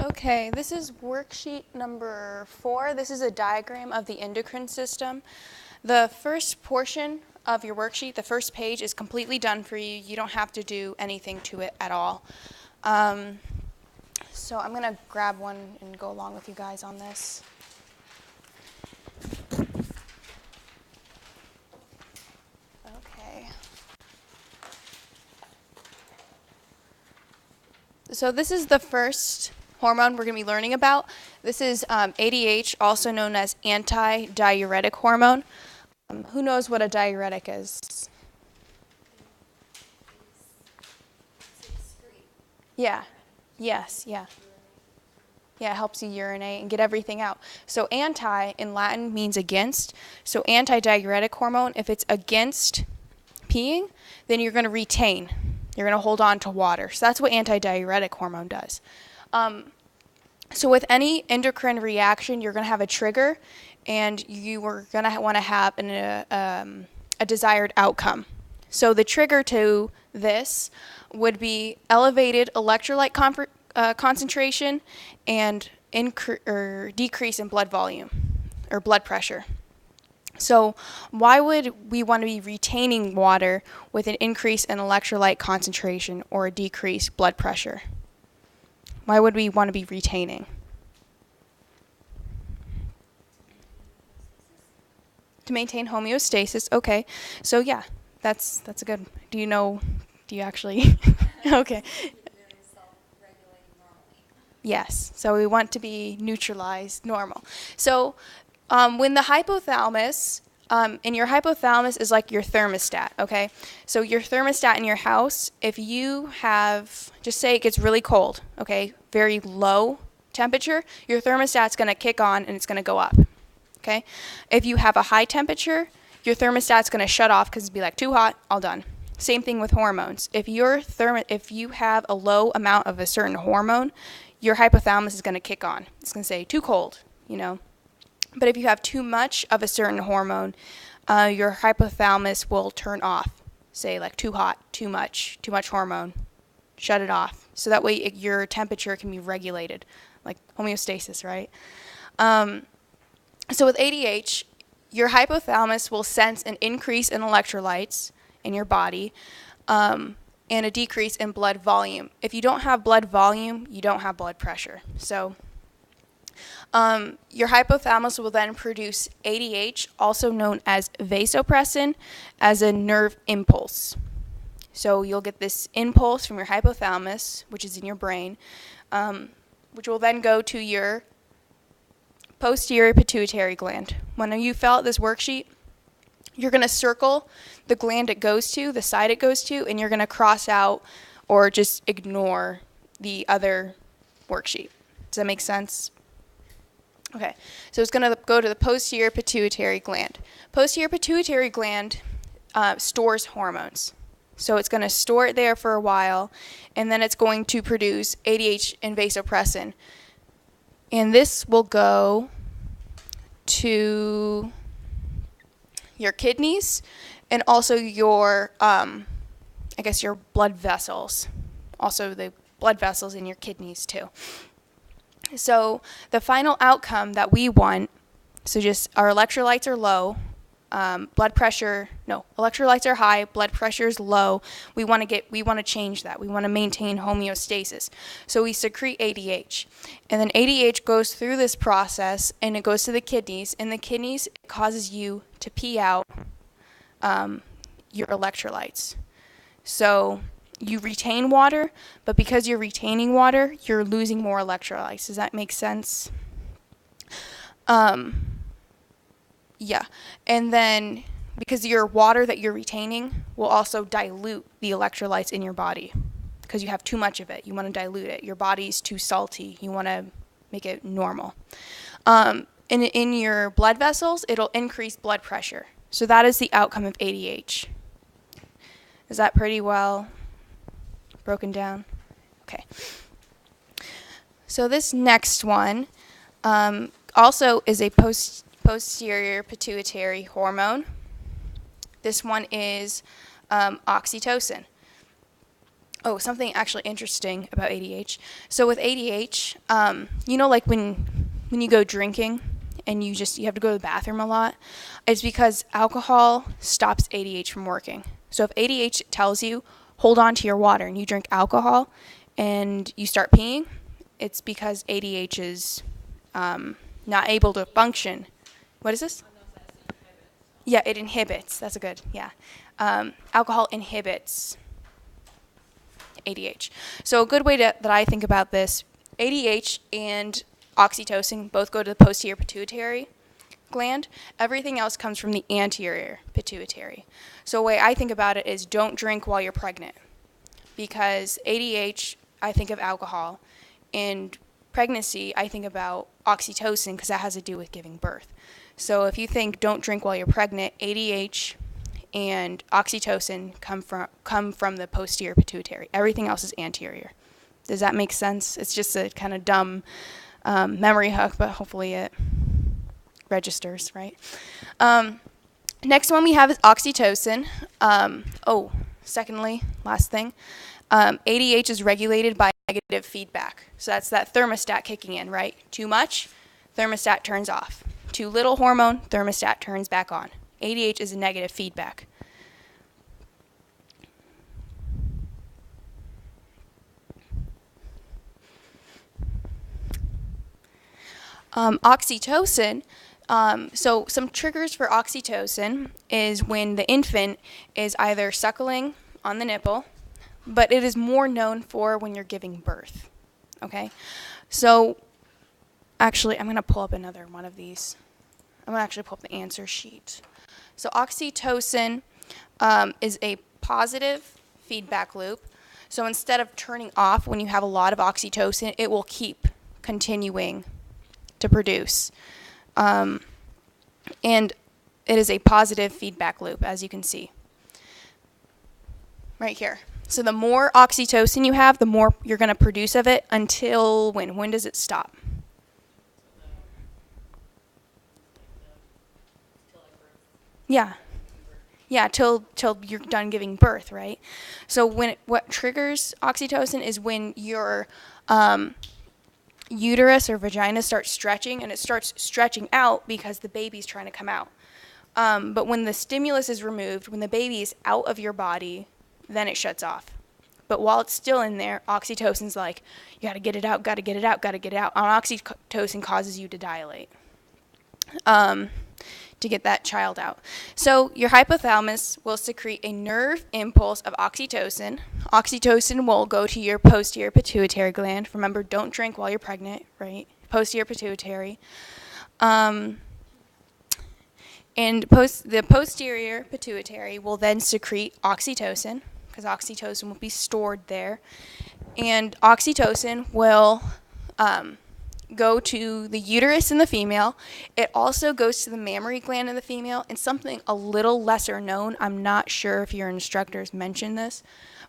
Okay, this is worksheet number 4. This is a diagram of the endocrine system. The first portion of your worksheet, the first page, is completely done for you. You don't have to do anything to it at all. So I'm going to grab one and go along with you guys on this. Okay. So this is the first hormone we're going to be learning about. This is ADH, also known as anti-diuretic hormone. Who knows what a diuretic is? Yeah. Yes, yeah. Yeah, it helps you urinate and get everything out. So anti in Latin means against. So anti-diuretic hormone, if it's against peeing, then you're going to retain. You're going to hold on to water. So that's what anti-diuretic hormone does. So with any endocrine reaction, you're going to have a trigger, and you are going to want to have a desired outcome. So the trigger to this would be elevated electrolyte concentration and decrease in blood volume or blood pressure. So why would we want to be retaining water with an increase in electrolyte concentration or a decreased blood pressure? Why would we want to be retaining? To maintain homeostasis. Okay. So yeah, that's a good. Do you actually? Okay. Yes. So we want to be neutralized, normal. So when the hypothalamus, and your hypothalamus is like your thermostat, okay? So your thermostat in your house, if you have, just say it gets really cold, okay, very low temperature, your thermostat's going to kick on and it's going to go up, okay? If you have a high temperature, your thermostat's going to shut off because it'll be like too hot, all done. Same thing with hormones. If you have a low amount of a certain hormone, your hypothalamus is going to kick on. It's going to say too cold, But if you have too much of a certain hormone, your hypothalamus will turn off. Say like too hot, too much hormone. Shut it off. So that way your temperature can be regulated, like homeostasis, right? So with ADH, your hypothalamus will sense an increase in electrolytes in your body and a decrease in blood volume. If you don't have blood volume, you don't have blood pressure. So your hypothalamus will then produce ADH, also known as vasopressin, as a nerve impulse. So you'll get this impulse from your hypothalamus, which is in your brain, which will then go to your posterior pituitary gland. When you fill out this worksheet, you're going to circle the gland it goes to, the side it goes to, and you're going to cross out or just ignore the other worksheet. Does that make sense? Okay, so it's going to go to the posterior pituitary gland. Posterior pituitary gland stores hormones. So it's going to store it there for a while, and then it's going to produce ADH and vasopressin. And this will go to your kidneys and also your, your blood vessels. Also the blood vessels in your kidneys too. So the final outcome that we want, so just our electrolytes are low, electrolytes are high, blood pressure is low. We want to change that. We want to maintain homeostasis. So we secrete ADH. And then ADH goes through this process and it goes to the kidneys. And the kidneys, it causes you to pee out your electrolytes. So you retain water, but because you're retaining water, you're losing more electrolytes. Does that make sense? Yeah. And then because your water that you're retaining will also dilute the electrolytes in your body because you have too much of it. You want to dilute it. Your body's too salty. You want to make it normal. And in your blood vessels, it'll increase blood pressure. So that is the outcome of ADH. Is that pretty well broken down? Okay. So this next one also is a posterior pituitary hormone. This one is oxytocin. Oh, something actually interesting about ADH. So with ADH, like when you go drinking and you have to go to the bathroom a lot, it's because alcohol stops ADH from working. So if ADH tells you hold on to your water and you drink alcohol and you start peeing, it's because ADH is not able to function. What is this? Yeah, it inhibits. That's a good, yeah. Alcohol inhibits ADH. So a good way that I think about this, ADH and oxytocin both go to the posterior pituitary gland. Everything else comes from the anterior pituitary. So the way I think about it is don't drink while you're pregnant, because ADH, I think of alcohol, and pregnancy, I think about oxytocin because that has to do with giving birth. So if you think don't drink while you're pregnant, ADH and oxytocin come from the posterior pituitary. Everything else is anterior. Does that make sense? It's just a kind of dumb memory hook, but hopefully it registers, right? Next one we have is oxytocin. Secondly, last thing, ADH is regulated by negative feedback. So that's that thermostat kicking in, right? Too much, thermostat turns off. Too little hormone, thermostat turns back on. ADH is a negative feedback. Oxytocin, so some triggers for oxytocin is when the infant is either suckling on the nipple, but it is more known for when you're giving birth, okay? So actually, I'm going to pull up another one of these. I'm going to actually pull up the answer sheet. So oxytocin is a positive feedback loop. So instead of turning off when you have a lot of oxytocin, it will keep continuing to produce. And it is a positive feedback loop, as you can see. Right here. So the more oxytocin you have, the more you're going to produce of it until when? When does it stop? Yeah. Yeah, till you're done giving birth, right? So what triggers oxytocin is when your uterus or vagina starts stretching, and it starts stretching out because the baby's trying to come out. But when the stimulus is removed, when the baby is out of your body, then it shuts off. But while it's still in there, oxytocin's like, you gotta get it out, gotta get it out, gotta get it out. And oxytocin causes you to dilate. To get that child out. So your hypothalamus will secrete a nerve impulse of oxytocin. Oxytocin will go to your posterior pituitary gland. Remember, don't drink while you're pregnant, right? Posterior pituitary. And the posterior pituitary will then secrete oxytocin, because oxytocin will be stored there. And oxytocin will go to the uterus in the female. It also goes to the mammary gland in the female, and something a little lesser known, I'm not sure if your instructors mentioned this,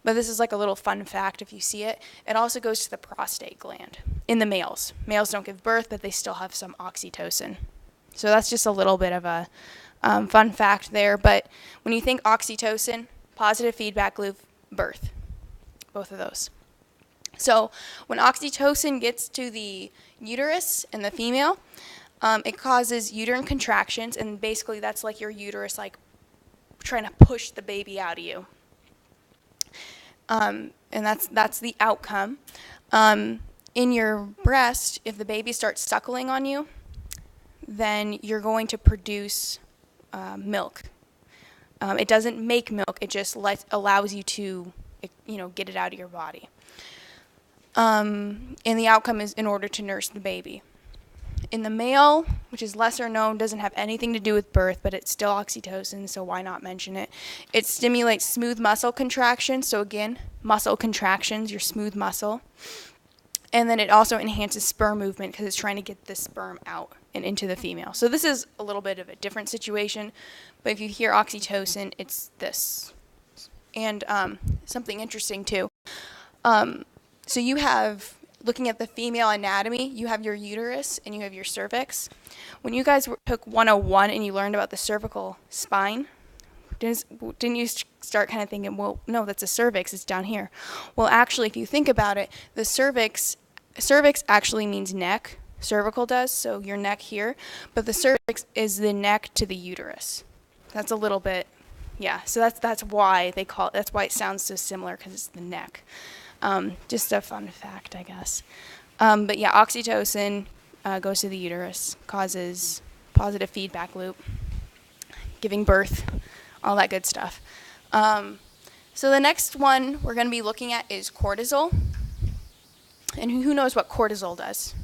but this is like a little fun fact if you see it. It also goes to the prostate gland in the males. Males don't give birth, but they still have some oxytocin. So that's just a little bit of a fun fact there. But when you think oxytocin, positive feedback loop, birth, both of those. So when oxytocin gets to the uterus in the female, it causes uterine contractions, and basically that's like your uterus like trying to push the baby out of you. And that's the outcome. In your breast, if the baby starts suckling on you, then you're going to produce milk. It doesn't make milk, it just allows you to get it out of your body. And the outcome is in order to nurse the baby. In the male, which is lesser known, doesn't have anything to do with birth, but it's still oxytocin, so why not mention it? It stimulates smooth muscle contractions, so again, muscle contractions, your smooth muscle. And then it also enhances sperm movement because it's trying to get the sperm out and into the female. So this is a little bit of a different situation, but if you hear oxytocin, it's this. And something interesting too. So you have, looking at the female anatomy, you have your uterus and you have your cervix. When you guys took 101 and you learned about the cervical spine, didn't you start kind of thinking, well, no, that's a cervix, it's down here. Well, actually, if you think about it, the cervix actually means neck. Cervical does, so your neck here. But the cervix is the neck to the uterus. That's a little bit, yeah, so that's why that's why it sounds so similar, because it's the neck. Just a fun fact, I guess. But yeah, oxytocin goes to the uterus, causes positive feedback loop, giving birth, all that good stuff. So the next one we're going to be looking at is cortisol. And who knows what cortisol does?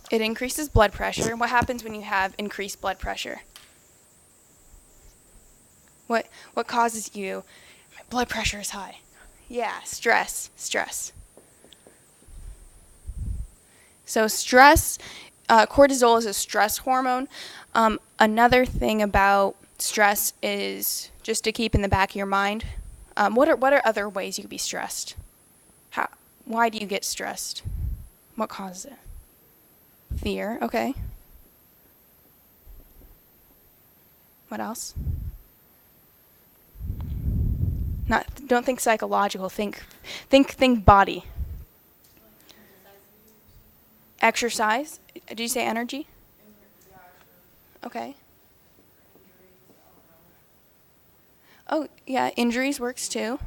It increases blood pressure. What happens when you have increased blood pressure? What causes you, my blood pressure is high? Yeah, stress. So stress, cortisol is a stress hormone. Another thing about stress is, just to keep in the back of your mind, what are other ways you could be stressed? Why do you get stressed? What causes it? Fear, okay. What else? Don't think psychological, think body. Exercise? Did you say energy? Okay. Oh, yeah, injuries works too.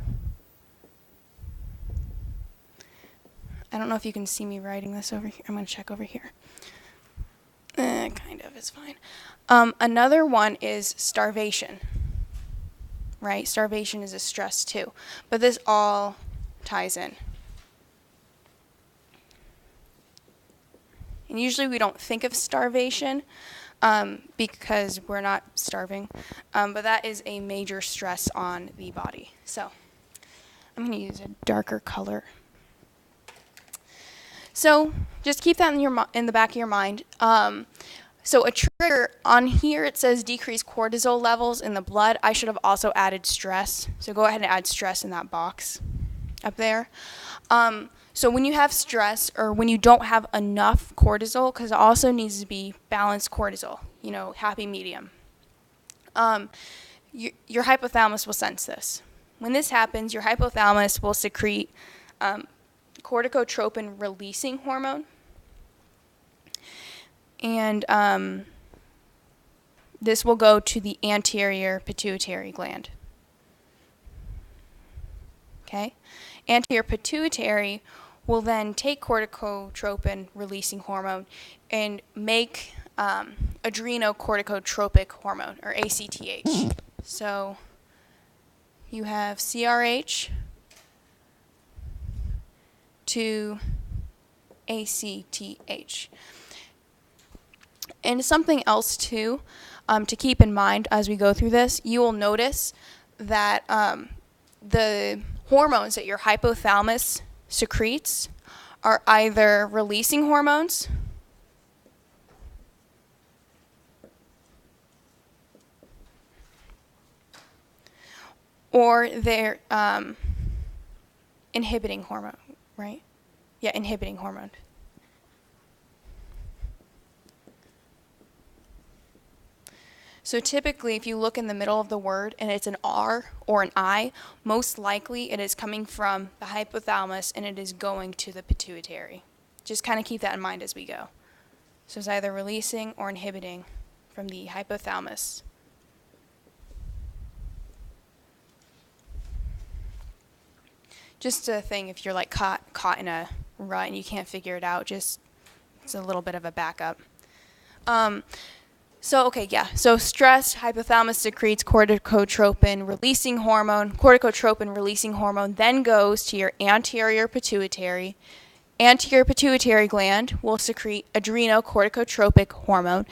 I don't know if you can see me writing this over here. I'm going to check over here. Kind of, it's fine. Another one is starvation, right? Starvation is a stress too. But this all ties in. And usually we don't think of starvation because we're not starving. But that is a major stress on the body. So I'm going to use a darker color. So just keep that in the back of your mind. So a trigger on here, it says decrease cortisol levels in the blood. I should have also added stress. So go ahead and add stress in that box up there. So when you have stress, or when you don't have enough cortisol, because it also needs to be balanced cortisol, happy medium, your hypothalamus will sense this. When this happens, your hypothalamus will secrete corticotropin releasing hormone. And this will go to the anterior pituitary gland. Okay? Anterior pituitary will then take corticotropin releasing hormone and make adrenocorticotropic hormone, or ACTH. So you have CRH to ACTH. And something else too, to keep in mind as we go through this, you will notice that the hormones that your hypothalamus secretes are either releasing hormones or they're inhibiting hormone, right? Yeah, inhibiting hormone. So typically, if you look in the middle of the word and it's an R or an I, most likely it is coming from the hypothalamus and it is going to the pituitary. Just kind of keep that in mind as we go. So it's either releasing or inhibiting from the hypothalamus. Just a thing, if you're like caught in a rut and you can't figure it out, just it's a little bit of a backup. So stress, hypothalamus secretes corticotropin releasing hormone. Corticotropin releasing hormone then goes to your anterior pituitary. Anterior pituitary gland will secrete adrenocorticotropic hormone.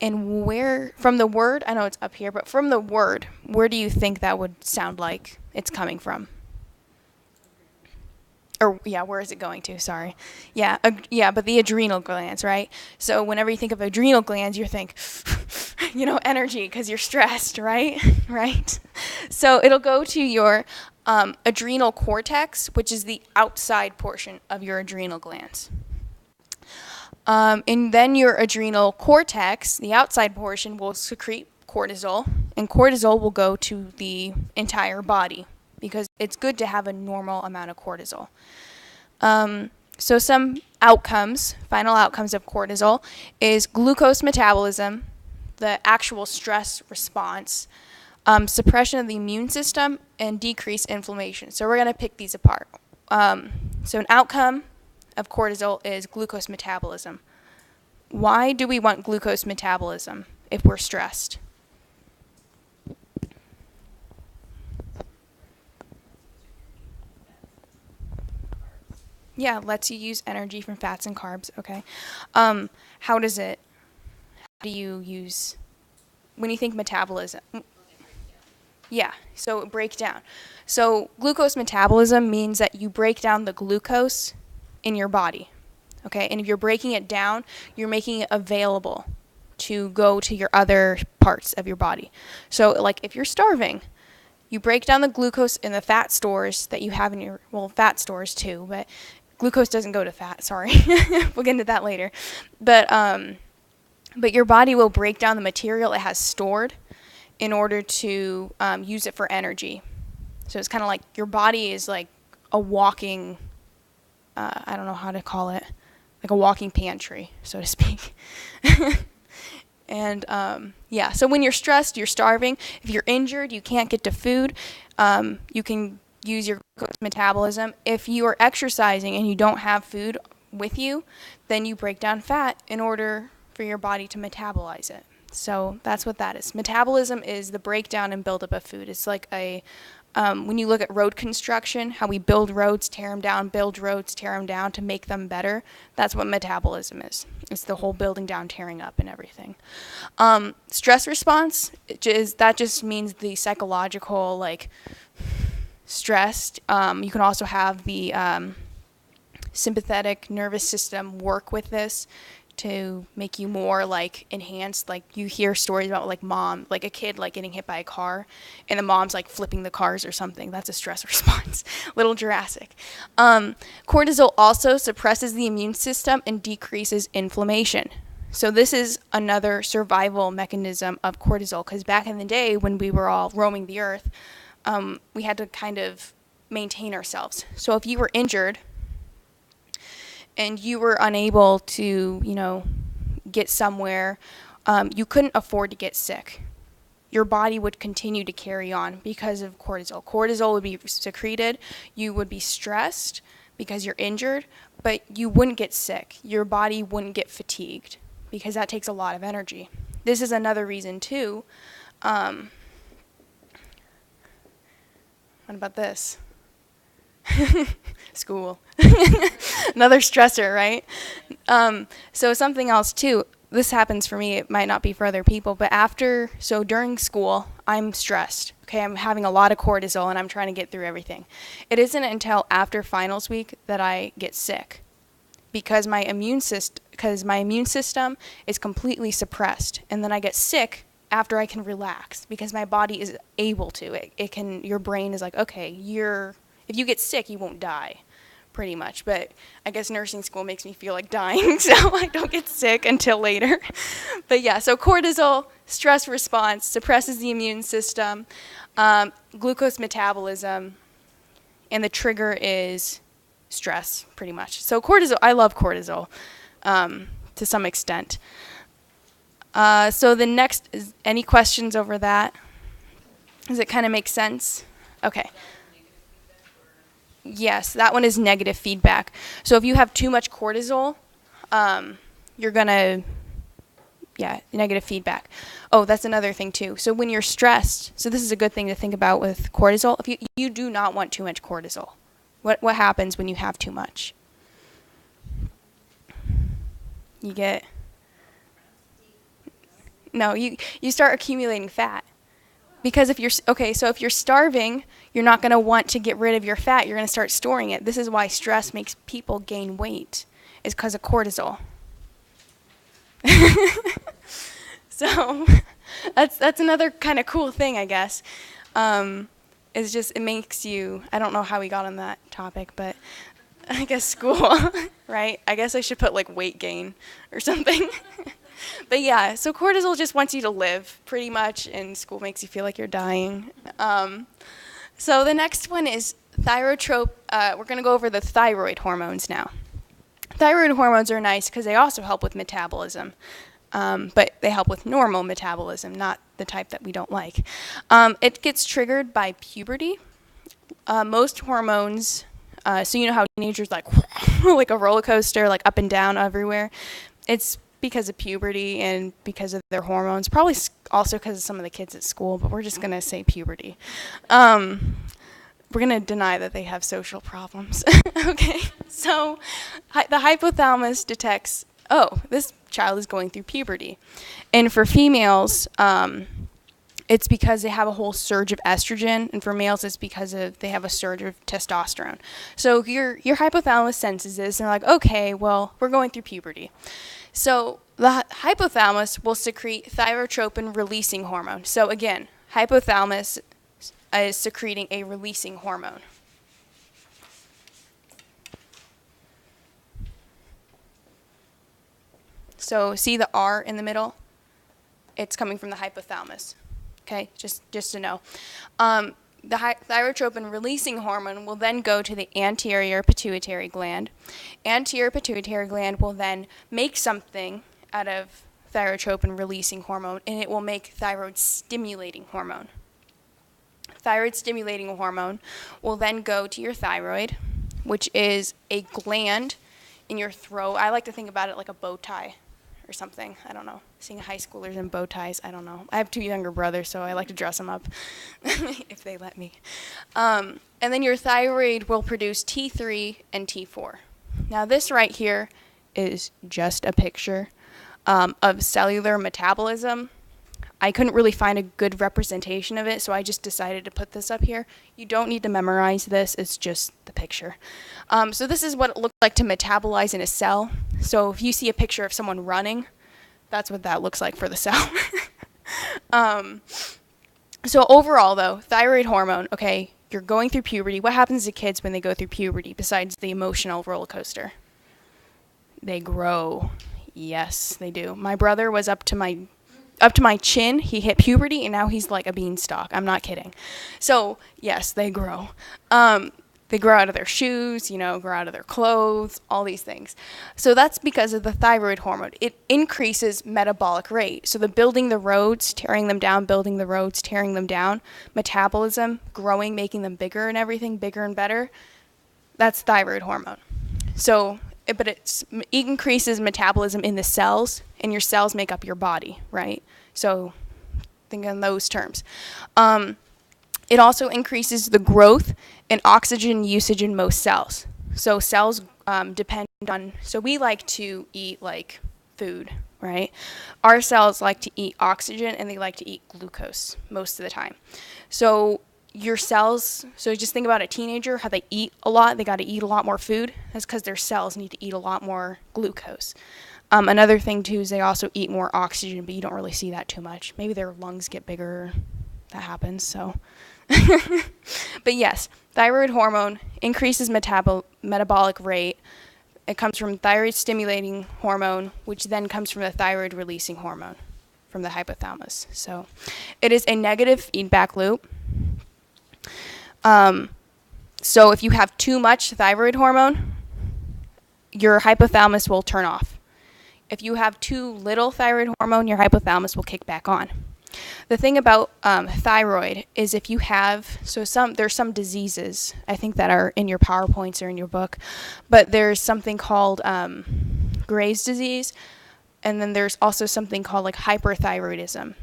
And from the word, I know it's up here, but from the word, where do you think that would sound like it's coming from? Where is it going to? Sorry. But the adrenal glands, right? So whenever you think of adrenal glands, you think, energy because you're stressed, right? Right? So it'll go to your adrenal cortex, which is the outside portion of your adrenal glands. And then your adrenal cortex, the outside portion, will secrete cortisol, and cortisol will go to the entire body because it's good to have a normal amount of cortisol. So some outcomes, final outcomes of cortisol, is glucose metabolism, the actual stress response, suppression of the immune system, and decreased inflammation. So we're going to pick these apart. So an outcome of cortisol is glucose metabolism. Why do we want glucose metabolism if we're stressed? Yeah, lets you use energy from fats and carbs. Okay. How do you use, when you think metabolism? Yeah, so break down. So glucose metabolism means that you break down the glucose in your body. Okay, and if you're breaking it down, you're making it available to go to your other parts of your body. So like if you're starving, you break down the glucose in the fat stores that you have in your, well, fat stores too, but glucose doesn't go to fat, sorry. We'll get into that later. But your body will break down the material it has stored in order to use it for energy. So it's kind of like your body is like a walking, I don't know how to call it, like a walking pantry, so to speak. And yeah, so when you're stressed, you're starving. If you're injured, you can't get to food, you can use your glucose metabolism. If you are exercising and you don't have food with you, then you break down fat in order for your body to metabolize it. So that's what that is. Metabolism is the breakdown and buildup of food. It's like a, when you look at road construction, how we build roads, tear them down, build roads, tear them down to make them better. That's what metabolism is. It's the whole building down, tearing up and everything. Stress response, that just means the psychological, like, stressed. You can also have the sympathetic nervous system work with this to make you more like enhanced. Like you hear stories about like mom, like a kid like getting hit by a car and the mom's like flipping the cars or something. That's a stress response. Little Jurassic. Cortisol also suppresses the immune system and decreases inflammation. So this is another survival mechanism of cortisol, because back in the day when we were all roaming the earth, we had to kind of maintain ourselves. So if you were injured and you were unable to, get somewhere, you couldn't afford to get sick. Your body would continue to carry on because of cortisol. Cortisol would be secreted. You would be stressed because you're injured, but you wouldn't get sick. Your body wouldn't get fatigued because that takes a lot of energy. This is another reason too. What about this? School. Another stressor, right? So something else too, this happens for me, it might not be for other people, but during school, I'm stressed. Okay, I'm having a lot of cortisol and I'm trying to get through everything. It isn't until after finals week that I get sick because my immune system is completely suppressed, and then I get sick after I can relax because my body is able to. Your brain is like, okay, if you get sick, you won't die, pretty much. But I guess nursing school makes me feel like dying, so I don't get sick until later. But yeah, so cortisol, stress response, suppresses the immune system, glucose metabolism, and the trigger is stress, pretty much. So cortisol, I love cortisol to some extent. So the next, is any questions over that? Does it kind of make sense? Okay. Yes, that one is negative feedback. So if you have too much cortisol, you're going to, negative feedback. Oh, that's another thing too. So when you're stressed, so this is a good thing to think about with cortisol. If you do not want too much cortisol. What happens when you have too much? You start accumulating fat. Because if you're starving, you're not going to want to get rid of your fat. You're going to start storing it. This is why stress makes people gain weight, is because of cortisol. So that's another kind of cool thing, I guess. It's just, it makes you, I don't know how we got on that topic, but I guess school, right? I guess I should put like weight gain or something. But yeah, so cortisol just wants you to live pretty much, and school makes you feel like you're dying. So the next one is thyrotrope. We're going to go over the thyroid hormones now. Thyroid hormones are nice because they also help with metabolism, but they help with normal metabolism, not the type that we don't like. It gets triggered by puberty. Most hormones, so you know how teenagers like like a roller coaster, like up and down everywhere. It's because of puberty and because of their hormones. Probably also because of some of the kids at school, but we're just going to say puberty. We're going to deny that they have social problems. Okay, so the hypothalamus detects, oh, this child is going through puberty. And for females, it's because they have a whole surge of estrogen, and for males, it's because they have a surge of testosterone. So your hypothalamus senses this, and they're like, okay, well, we're going through puberty. So the hypothalamus will secrete thyrotropin-releasing hormone. So again, hypothalamus is secreting a releasing hormone. So see the R in the middle? It's coming from the hypothalamus. Okay, just to know. The thyrotropin-releasing hormone will then go to the anterior pituitary gland. Anterior pituitary gland will then make something out of thyrotropin-releasing hormone, and it will make thyroid-stimulating hormone. Thyroid-stimulating hormone will then go to your thyroid, which is a gland in your throat. I like to think about it like a bow tie or something. I don't know. Seeing high schoolers in bow ties, I don't know. I have two younger brothers, so I like to dress them up if they let me. And then your thyroid will produce T3 and T4. Now this right here is just a picture of cellular metabolism. I couldn't really find a good representation of it, so I just decided to put this up here. You don't need to memorize this, it's just the picture. So this is what it looks like to metabolize in a cell. So if you see a picture of someone running, that's what that looks like for the cell. So overall though, thyroid hormone, okay, you're going through puberty. What happens to kids when they go through puberty besides the emotional roller coaster? They grow. Yes, they do. My brother was up to my chin. He hit puberty, and now he's like a beanstalk. I'm not kidding. So, yes, they grow. They grow out of their shoes, grow out of their clothes, all these things. So that's because of the thyroid hormone. It increases metabolic rate. So the building the roads, tearing them down, building the roads, tearing them down, metabolism, growing, making them bigger and everything, bigger and better, that's thyroid hormone. So, but it increases metabolism in the cells, and your cells make up your body, right? So think in those terms. It also increases the growth and oxygen usage in most cells. So cells depend on, so we like to eat like food, right? Our cells like to eat oxygen, and they like to eat glucose most of the time. So your cells, so just think about a teenager, how they eat a lot, they got to eat a lot more food. That's because their cells need to eat a lot more glucose. Another thing too is they also eat more oxygen, but you don't really see that too much. Maybe their lungs get bigger, that happens, so. But yes, thyroid hormone increases metabolic rate. It comes from thyroid stimulating hormone, which then comes from the thyroid releasing hormone from the hypothalamus. So it is a negative feedback loop. So if you have too much thyroid hormone, your hypothalamus will turn off. If you have too little thyroid hormone, your hypothalamus will kick back on. The thing about thyroid is if you have, there's some diseases, I think that are in your PowerPoints or in your book, but there's something called Graves' disease, and then there's also something called like hyperthyroidism.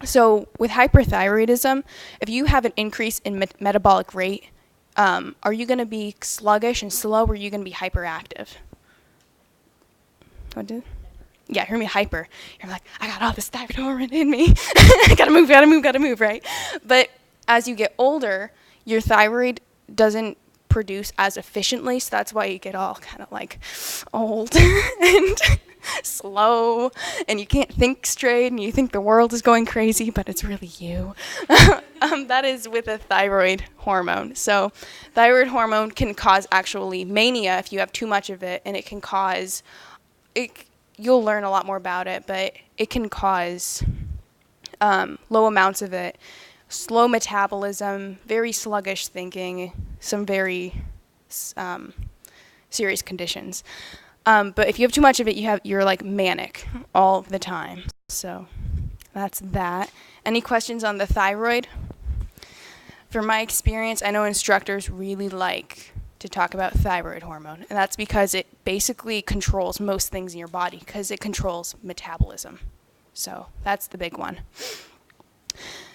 So with hyperthyroidism, if you have an increase in metabolic rate, are you going to be sluggish and slow, or are you going to be hyperactive? What did? Yeah, you're going to be hyper. You're like, I got all this thyroid hormone in me. gotta move, right? But as you get older, your thyroid doesn't produce as efficiently, so that's why you get all kind of like old and slow, and you can't think straight, and you think the world is going crazy, but it's really you. That is with a thyroid hormone. So thyroid hormone can cause actually mania if you have too much of it, and it can cause, you'll learn a lot more about it, but it can cause low amounts of it, slow metabolism, very sluggish thinking, some very serious conditions. But if you have too much of it, you're like manic all the time. So that's that. Any questions on the thyroid? From my experience, I know instructors really like to talk about thyroid hormone, and that's because it basically controls most things in your body because it controls metabolism. So that's the big one.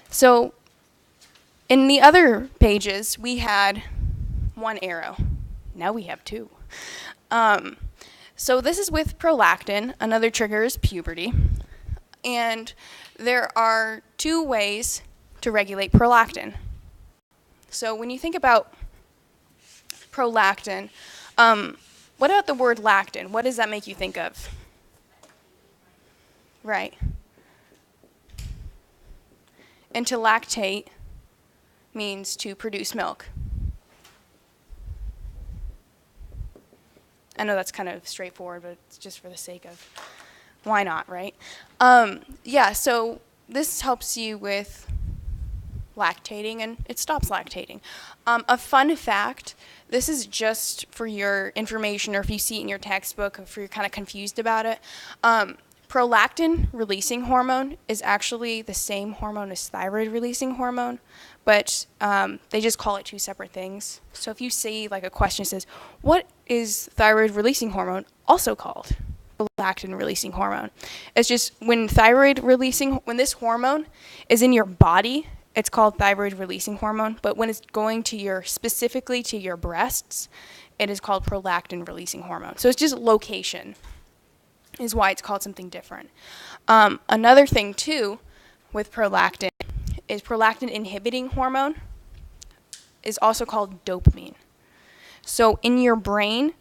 So in the other pages, we had one arrow. Now we have two. So this is with prolactin. Another trigger is puberty. And there are two ways to regulate prolactin. So when you think about prolactin, what about the word lactin? What does that make you think of? Right. And to lactate means to produce milk. I know that's kind of straightforward, but it's just for the sake of why not, right? Yeah, so this helps you with lactating, and it stops lactating. A fun fact, this is just for your information, or if you see it in your textbook, or if you're kind of confused about it. Prolactin releasing hormone is actually the same hormone as thyroid releasing hormone, but they just call it two separate things. So if you see like a question says, what is thyroid releasing hormone also called? Prolactin releasing hormone. It's just when this hormone is in your body, it's called thyroid releasing hormone, but when it's going to specifically to your breasts, it is called prolactin releasing hormone. So it's just location is why it's called something different. Another thing too with prolactin is prolactin inhibiting hormone is also called dopamine. So in your brain,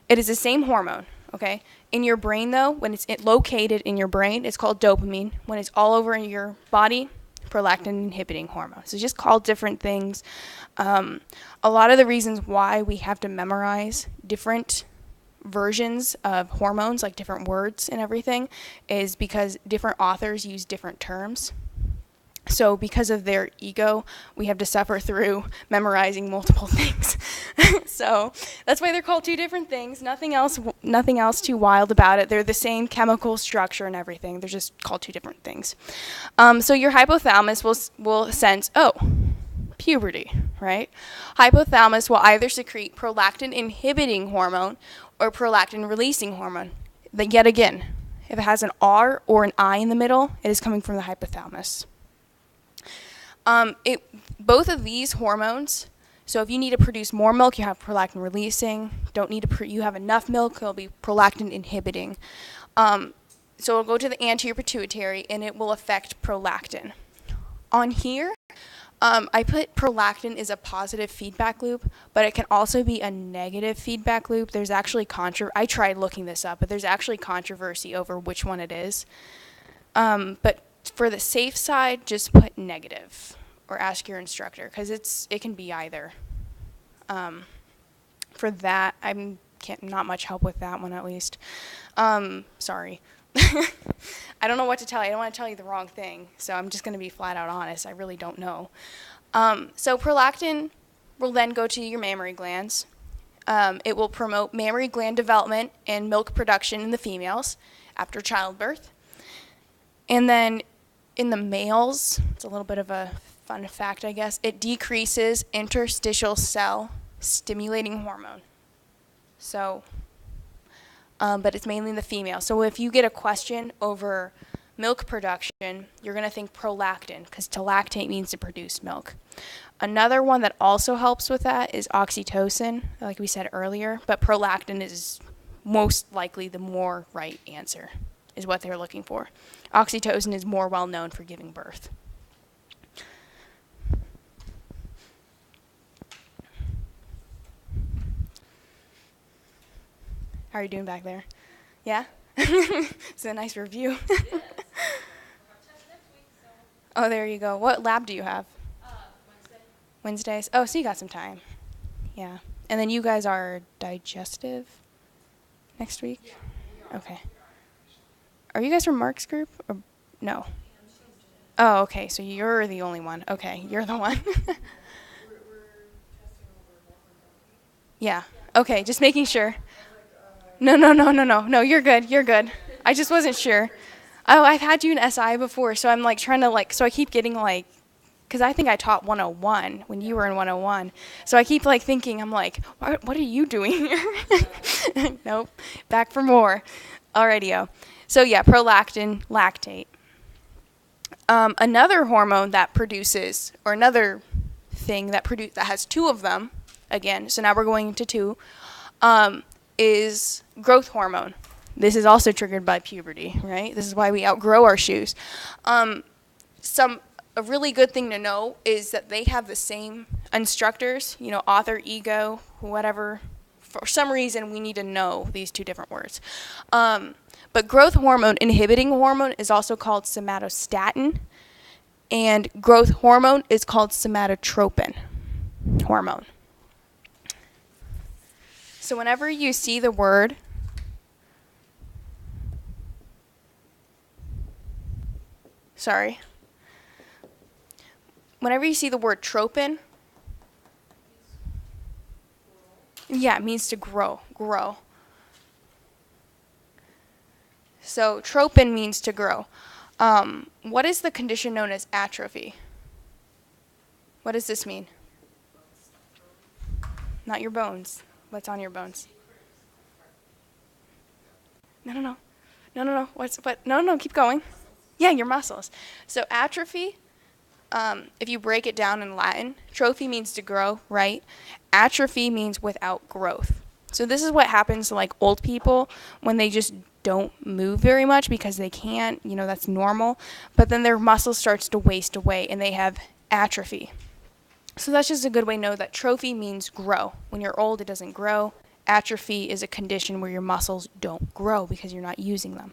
it is the same hormone, okay? In your brain though, when it's located in your brain, it's called dopamine. When it's all over in your body, prolactin inhibiting hormone. So it's just called different things. A lot of the reasons why we have to memorize different versions of hormones, like different words and everything, is because different authors use different terms. So because of their ego, we have to suffer through memorizing multiple things. So that's why they're called two different things. Nothing else too wild about it. They're the same chemical structure and everything. They're just called two different things. So your hypothalamus will sense, puberty, right? Hypothalamus will either secrete prolactin inhibiting hormone or prolactin releasing hormone. Then yet again, if it has an R or an I in the middle, it is coming from the hypothalamus. Both of these hormones, so if you need to produce more milk, you have prolactin releasing. Don't need to you have enough milk, it'll be prolactin inhibiting. So it'll go to the anterior pituitary and it will affect prolactin. On here, I put prolactin is a positive feedback loop, but it can also be a negative feedback loop. There's actually I tried looking this up, but there's actually controversy over which one it is. But for the safe side, just put negative or ask your instructor because it can be either. For that, I'm not much help with that one at least. Sorry. I don't know what to tell you. I don't want to tell you the wrong thing, so I'm just going to be flat out honest. I really don't know. So prolactin will then go to your mammary glands. It will promote mammary gland development and milk production in the females after childbirth. And then in the males, it's a little bit of a fun fact, I guess, it decreases interstitial cell stimulating hormone. So, but it's mainly in the female. So if you get a question over milk production, you're going to think prolactin, because to lactate means to produce milk. Another one that also helps with that is oxytocin, like we said earlier, but prolactin is most likely the more right answer, is what they're looking for. Oxytocin is more well known for giving birth. How are you doing back there? Yeah? It's a nice review. Oh, there you go. What lab do you have? Wednesdays? Oh, so you got some time. Yeah. And then you guys are digestive next week? Okay. Are you guys from Mark's group? Or no? Oh, okay. So you're the only one. Okay. You're the one. Yeah. Okay. Just making sure. No. No, you're good. You're good. I just wasn't sure. Oh, I've had you in SI before, so I'm like trying to so I keep getting because I think I taught 101 when you were in 101. So I keep thinking, I'm like, what are you doing here? Nope. Back for more. Alrighty-o. So yeah, prolactin, lactate. Another hormone that produces, or another thing that has two of them, again, so now we're going into two, is growth hormone. This is also triggered by puberty, right? This is why we outgrow our shoes. A really good thing to know is that they have the same instructors, author, ego, whatever. For some reason, we need to know these two different words. But growth hormone, inhibiting hormone, is also called somatostatin, and growth hormone is called somatotropin hormone. So whenever you see the word whenever you see the word tropin, yeah, it means to grow. So tropin means to grow. What is the condition known as atrophy? What does this mean? Not your bones. What's on your bones? No. No, keep going. Yeah, your muscles. So atrophy, if you break it down in Latin, trophy means to grow, right? Atrophy means without growth. So this is what happens to old people when they just don't move very much because they can't, that's normal. But then their muscle starts to waste away and they have atrophy. So that's just a good way to know that trophy means grow. When you're old, it doesn't grow. Atrophy is a condition where your muscles don't grow because you're not using them.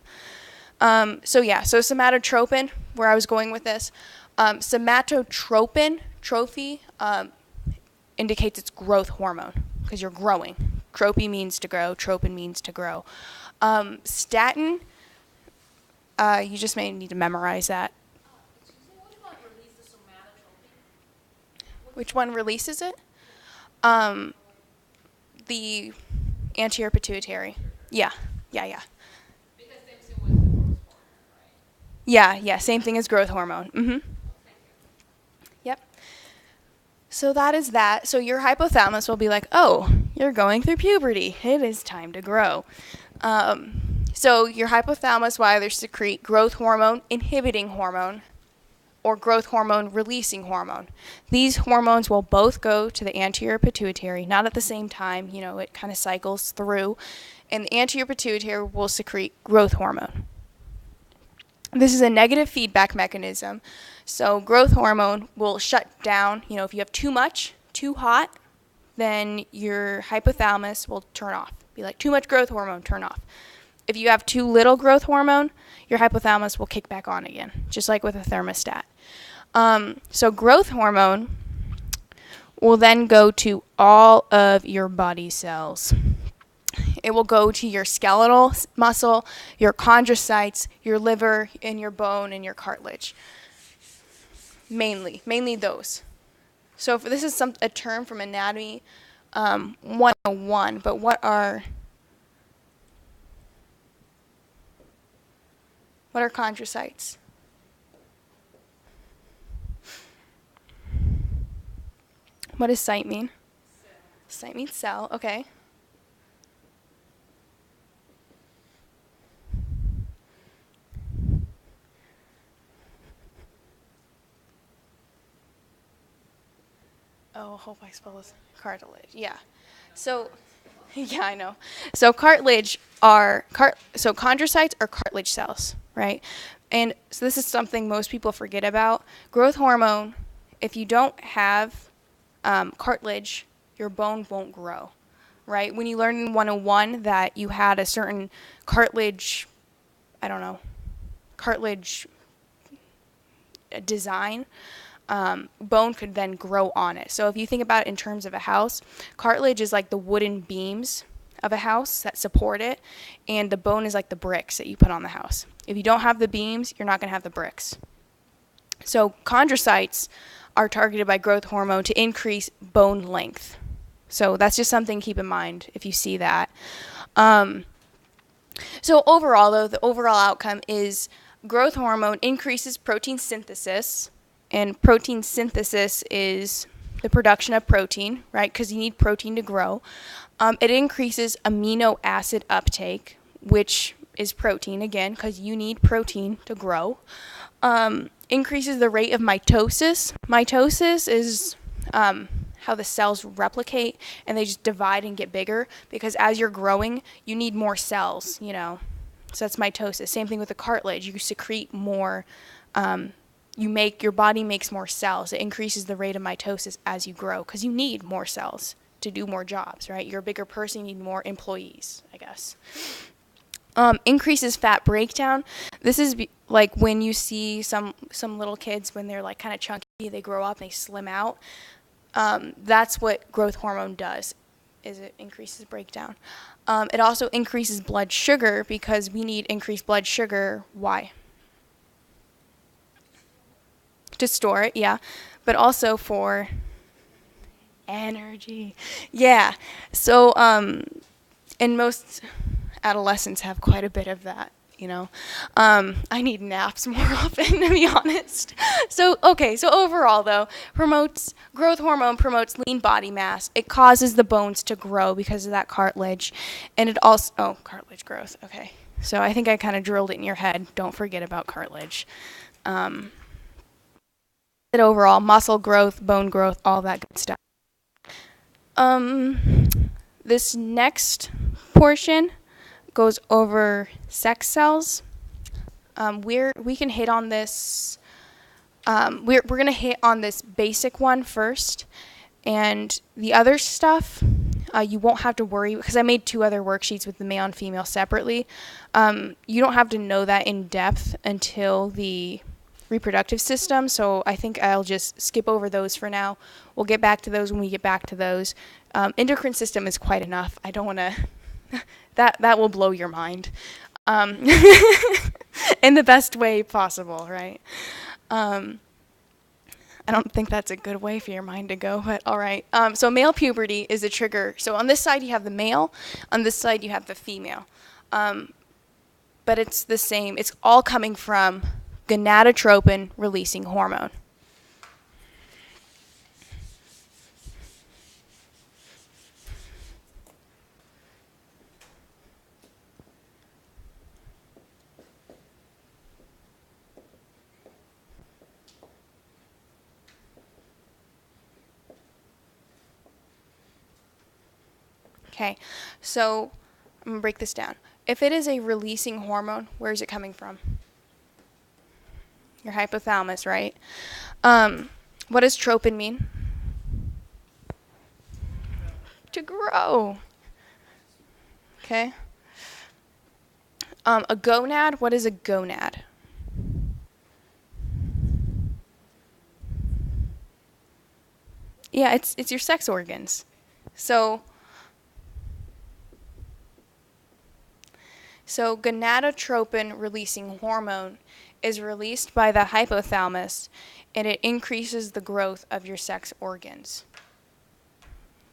So somatotropin, where I was going with this, somatotropin, trophy, indicates it's growth hormone because you're growing. Trophy means to grow, tropin means to grow. Statin, you just may need to memorize that. Which one releases it? The anterior pituitary. Yeah. Because same thing with the growth hormone, right? Yeah, same thing as growth hormone. Mm-hmm. Yep. So that is that. So your hypothalamus will be like, oh, you're going through puberty. It is time to grow. So your hypothalamus will either secrete growth hormone, inhibiting hormone, or growth hormone, releasing hormone. These hormones will both go to the anterior pituitary, not at the same time. It kind of cycles through. And the anterior pituitary will secrete growth hormone. This is a negative feedback mechanism. So growth hormone will shut down. If you have too much, too hot, then your hypothalamus will turn off. Be like, too much growth hormone, turn off. If you have too little growth hormone, your hypothalamus will kick back on again, just like with a thermostat. So growth hormone will then go to all of your body cells. It will go to your skeletal muscle, your chondrocytes, your liver, and your bone and your cartilage. Mainly those. So if this is a term from Anatomy 101, but what are chondrocytes? What does site mean? Site means cell, okay. Oh, I hope I spell this. Cartilage, yeah. So, yeah, I know. So chondrocytes are cartilage cells, right? And so this is something most people forget about. Growth hormone, if you don't have cartilage, your bone won't grow, right? When you learn in 101 that you had a certain cartilage I don't know, cartilage design, bone could then grow on it. So if you think about it in terms of a house, cartilage is like the wooden beams of a house that support it, and the bone is like the bricks that you put on the house. If you don't have the beams, you're not going to have the bricks. So chondrocytes are targeted by growth hormone to increase bone length. So that's just something to keep in mind if you see that. So overall, though, the overall outcome is growth hormone increases protein synthesis, and protein synthesis is the production of protein, right? Because you need protein to grow. It increases amino acid uptake, which is protein, again, because you need protein to grow. Increases the rate of mitosis. Mitosis is how the cells replicate, and they just divide and get bigger, because as you're growing, you need more cells, you know. So that's mitosis. Same thing with the cartilage. You secrete more, your body makes more cells. It increases the rate of mitosis as you grow, because you need more cells to do more jobs, right? You're a bigger person, you need more employees, I guess. Increases fat breakdown. This is like when you see some little kids when they're like kind of chunky, they grow up and they slim out. That's what growth hormone does, is it increases breakdown. It also increases blood sugar, because we need increased blood sugar. Why? To store it, yeah, but also for energy. Yeah. So, and most adolescents have quite a bit of that, you know. I need naps more often, to be honest. So overall, though, growth hormone promotes lean body mass. It causes the bones to grow because of that cartilage. And it also, cartilage growth, okay. So I think I kind of drilled it in your head. Don't forget about cartilage. Overall, muscle growth, bone growth, all that good stuff. This next portion goes over sex cells. We can hit on this. We're gonna hit on this basic one first, and the other stuff you won't have to worry, because I made 2 other worksheets with the male and female separately. You don't have to know that in depth until the reproductive system, so I think I'll just skip over those for now. We'll get back to those when we get back to those. Endocrine system is quite enough. I don't want to. That will blow your mind, in the best way possible, right? I don't think that's a good way for your mind to go, but all right. So male puberty is a trigger. So on this side you have the male, on this side you have the female, but it's the same. It's all coming from gonadotropin releasing hormone. Okay, so I'm going to break this down. If it is a releasing hormone, where is it coming from? Your hypothalamus, right? What does tropin mean? To grow. Okay. A gonad, what is a gonad? Yeah, it's your sex organs. So gonadotropin releasing hormone is released by the hypothalamus, and it increases the growth of your sex organs.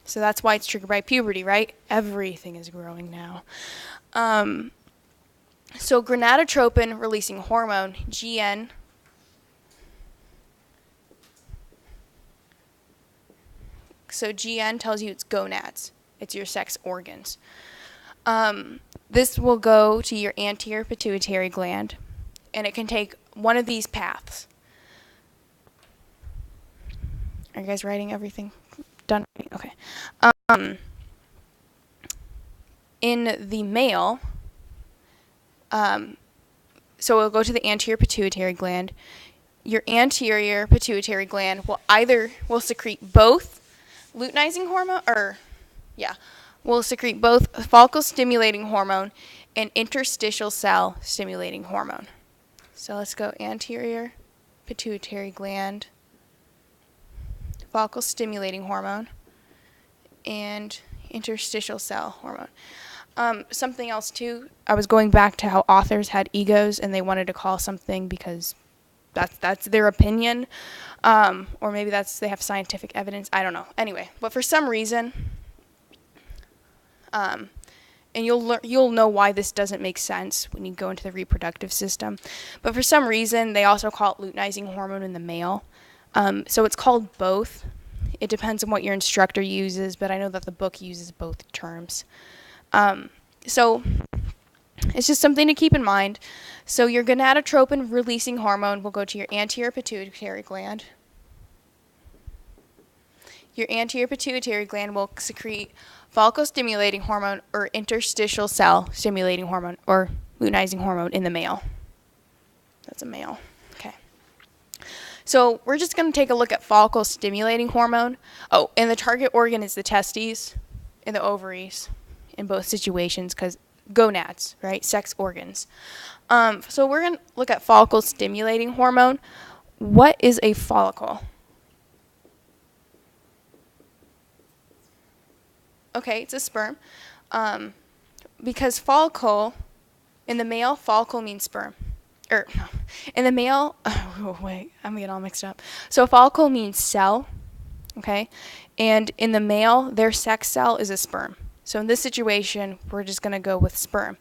So that's why it's triggered by puberty, right? Everything is growing now. So gonadotropin releasing hormone, GN, so GN tells you it's gonads. It's your sex organs. This will go to your anterior pituitary gland, and it can take one of these paths. Are you guys writing everything done? Okay. In the male, so it'll go to the anterior pituitary gland. Your anterior pituitary gland will secrete both luteinizing hormone, will secrete both follicle stimulating hormone and interstitial cell stimulating hormone. So let's go anterior pituitary gland, follicle stimulating hormone, and interstitial cell hormone. Something else too, I was going back to how authors had egos and they wanted to call something because that's their opinion, or maybe they have scientific evidence, I don't know. Anyway, but for some reason, and you'll know why this doesn't make sense when you go into the reproductive system, but for some reason they also call it luteinizing hormone in the male. So it's called both. It depends on what your instructor uses, but I know that the book uses both terms. So it's just something to keep in mind. So your gonadotropin releasing hormone will go to your anterior pituitary gland. Your anterior pituitary gland will secrete follicle stimulating hormone or interstitial cell stimulating hormone or luteinizing hormone in the male. That's a male. Okay. So we're just going to take a look at follicle stimulating hormone. Oh, and the target organ is the testes and the ovaries in both situations because gonads, right? Sex organs. So we're going to look at follicle stimulating hormone. What is a follicle? Okay, it's a sperm. Because follicle, in the male, follicle means sperm. In the male, oh wait, I'm getting all mixed up. So follicle means cell, okay? And in the male, their sex cell is a sperm. So in this situation, we're just going to go with sperm.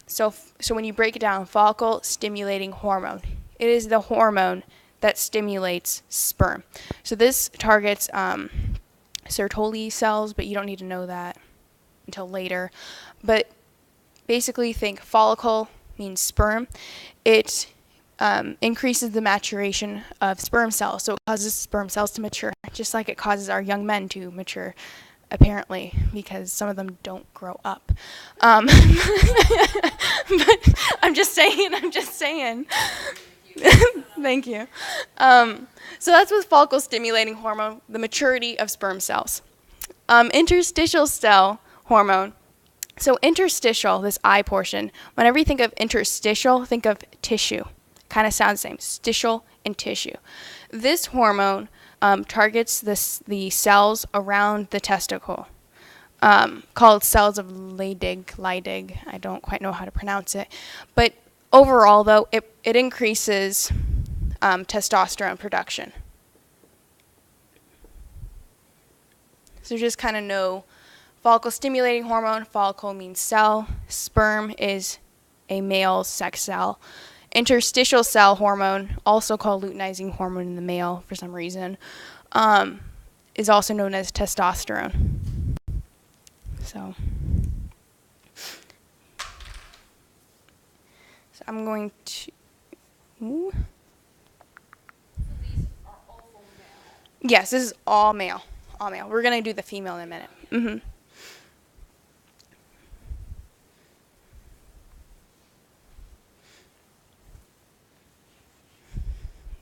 So when you break it down, follicle stimulating hormone, it is the hormone that stimulates sperm. So this targets Sertoli cells, but you don't need to know that until later. But basically think follicle means sperm. It increases the maturation of sperm cells, so it causes sperm cells to mature, just like it causes our young men to mature, apparently, because some of them don't grow up. But I'm just saying. Thank you. So that's with follicle stimulating hormone, the maturity of sperm cells. Interstitial cell hormone. So interstitial, this I portion, whenever you think of interstitial, think of tissue. Kind of sounds the same, stitial and tissue. This hormone targets the cells around the testicle, called cells of Leydig. I don't quite know how to pronounce it. But overall, though, it increases testosterone production. So just kind of know follicle stimulating hormone, follicle means cell, sperm is a male sex cell. Interstitial cell hormone, also called luteinizing hormone in the male for some reason, is also known as testosterone. So I'm going to... Ooh. Yes, this is all male. All male. We're going to do the female in a minute. Mm-hmm.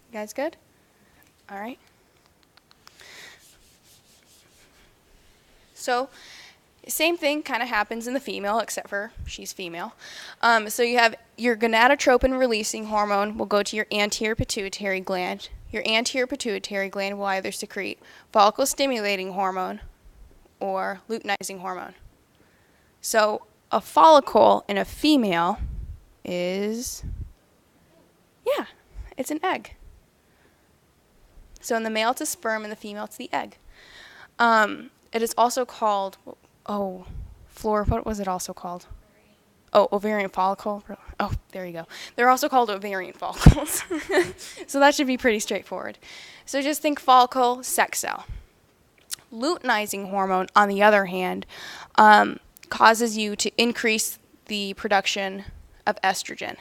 You guys good? All right. So, same thing kind of happens in the female, except for she's female. So you have your gonadotropin releasing hormone will go to your anterior pituitary gland. Your anterior pituitary gland will either secrete follicle stimulating hormone or luteinizing hormone. So a follicle in a female is, it's an egg. So in the male it's a sperm, in the female it's the egg. It is also called, Flora, what was it also called? Ovarian follicle. Oh, there you go. They're also called ovarian follicles. So that should be pretty straightforward. So just think follicle, sex cell. Luteinizing hormone, on the other hand, causes you to increase the production of estrogen.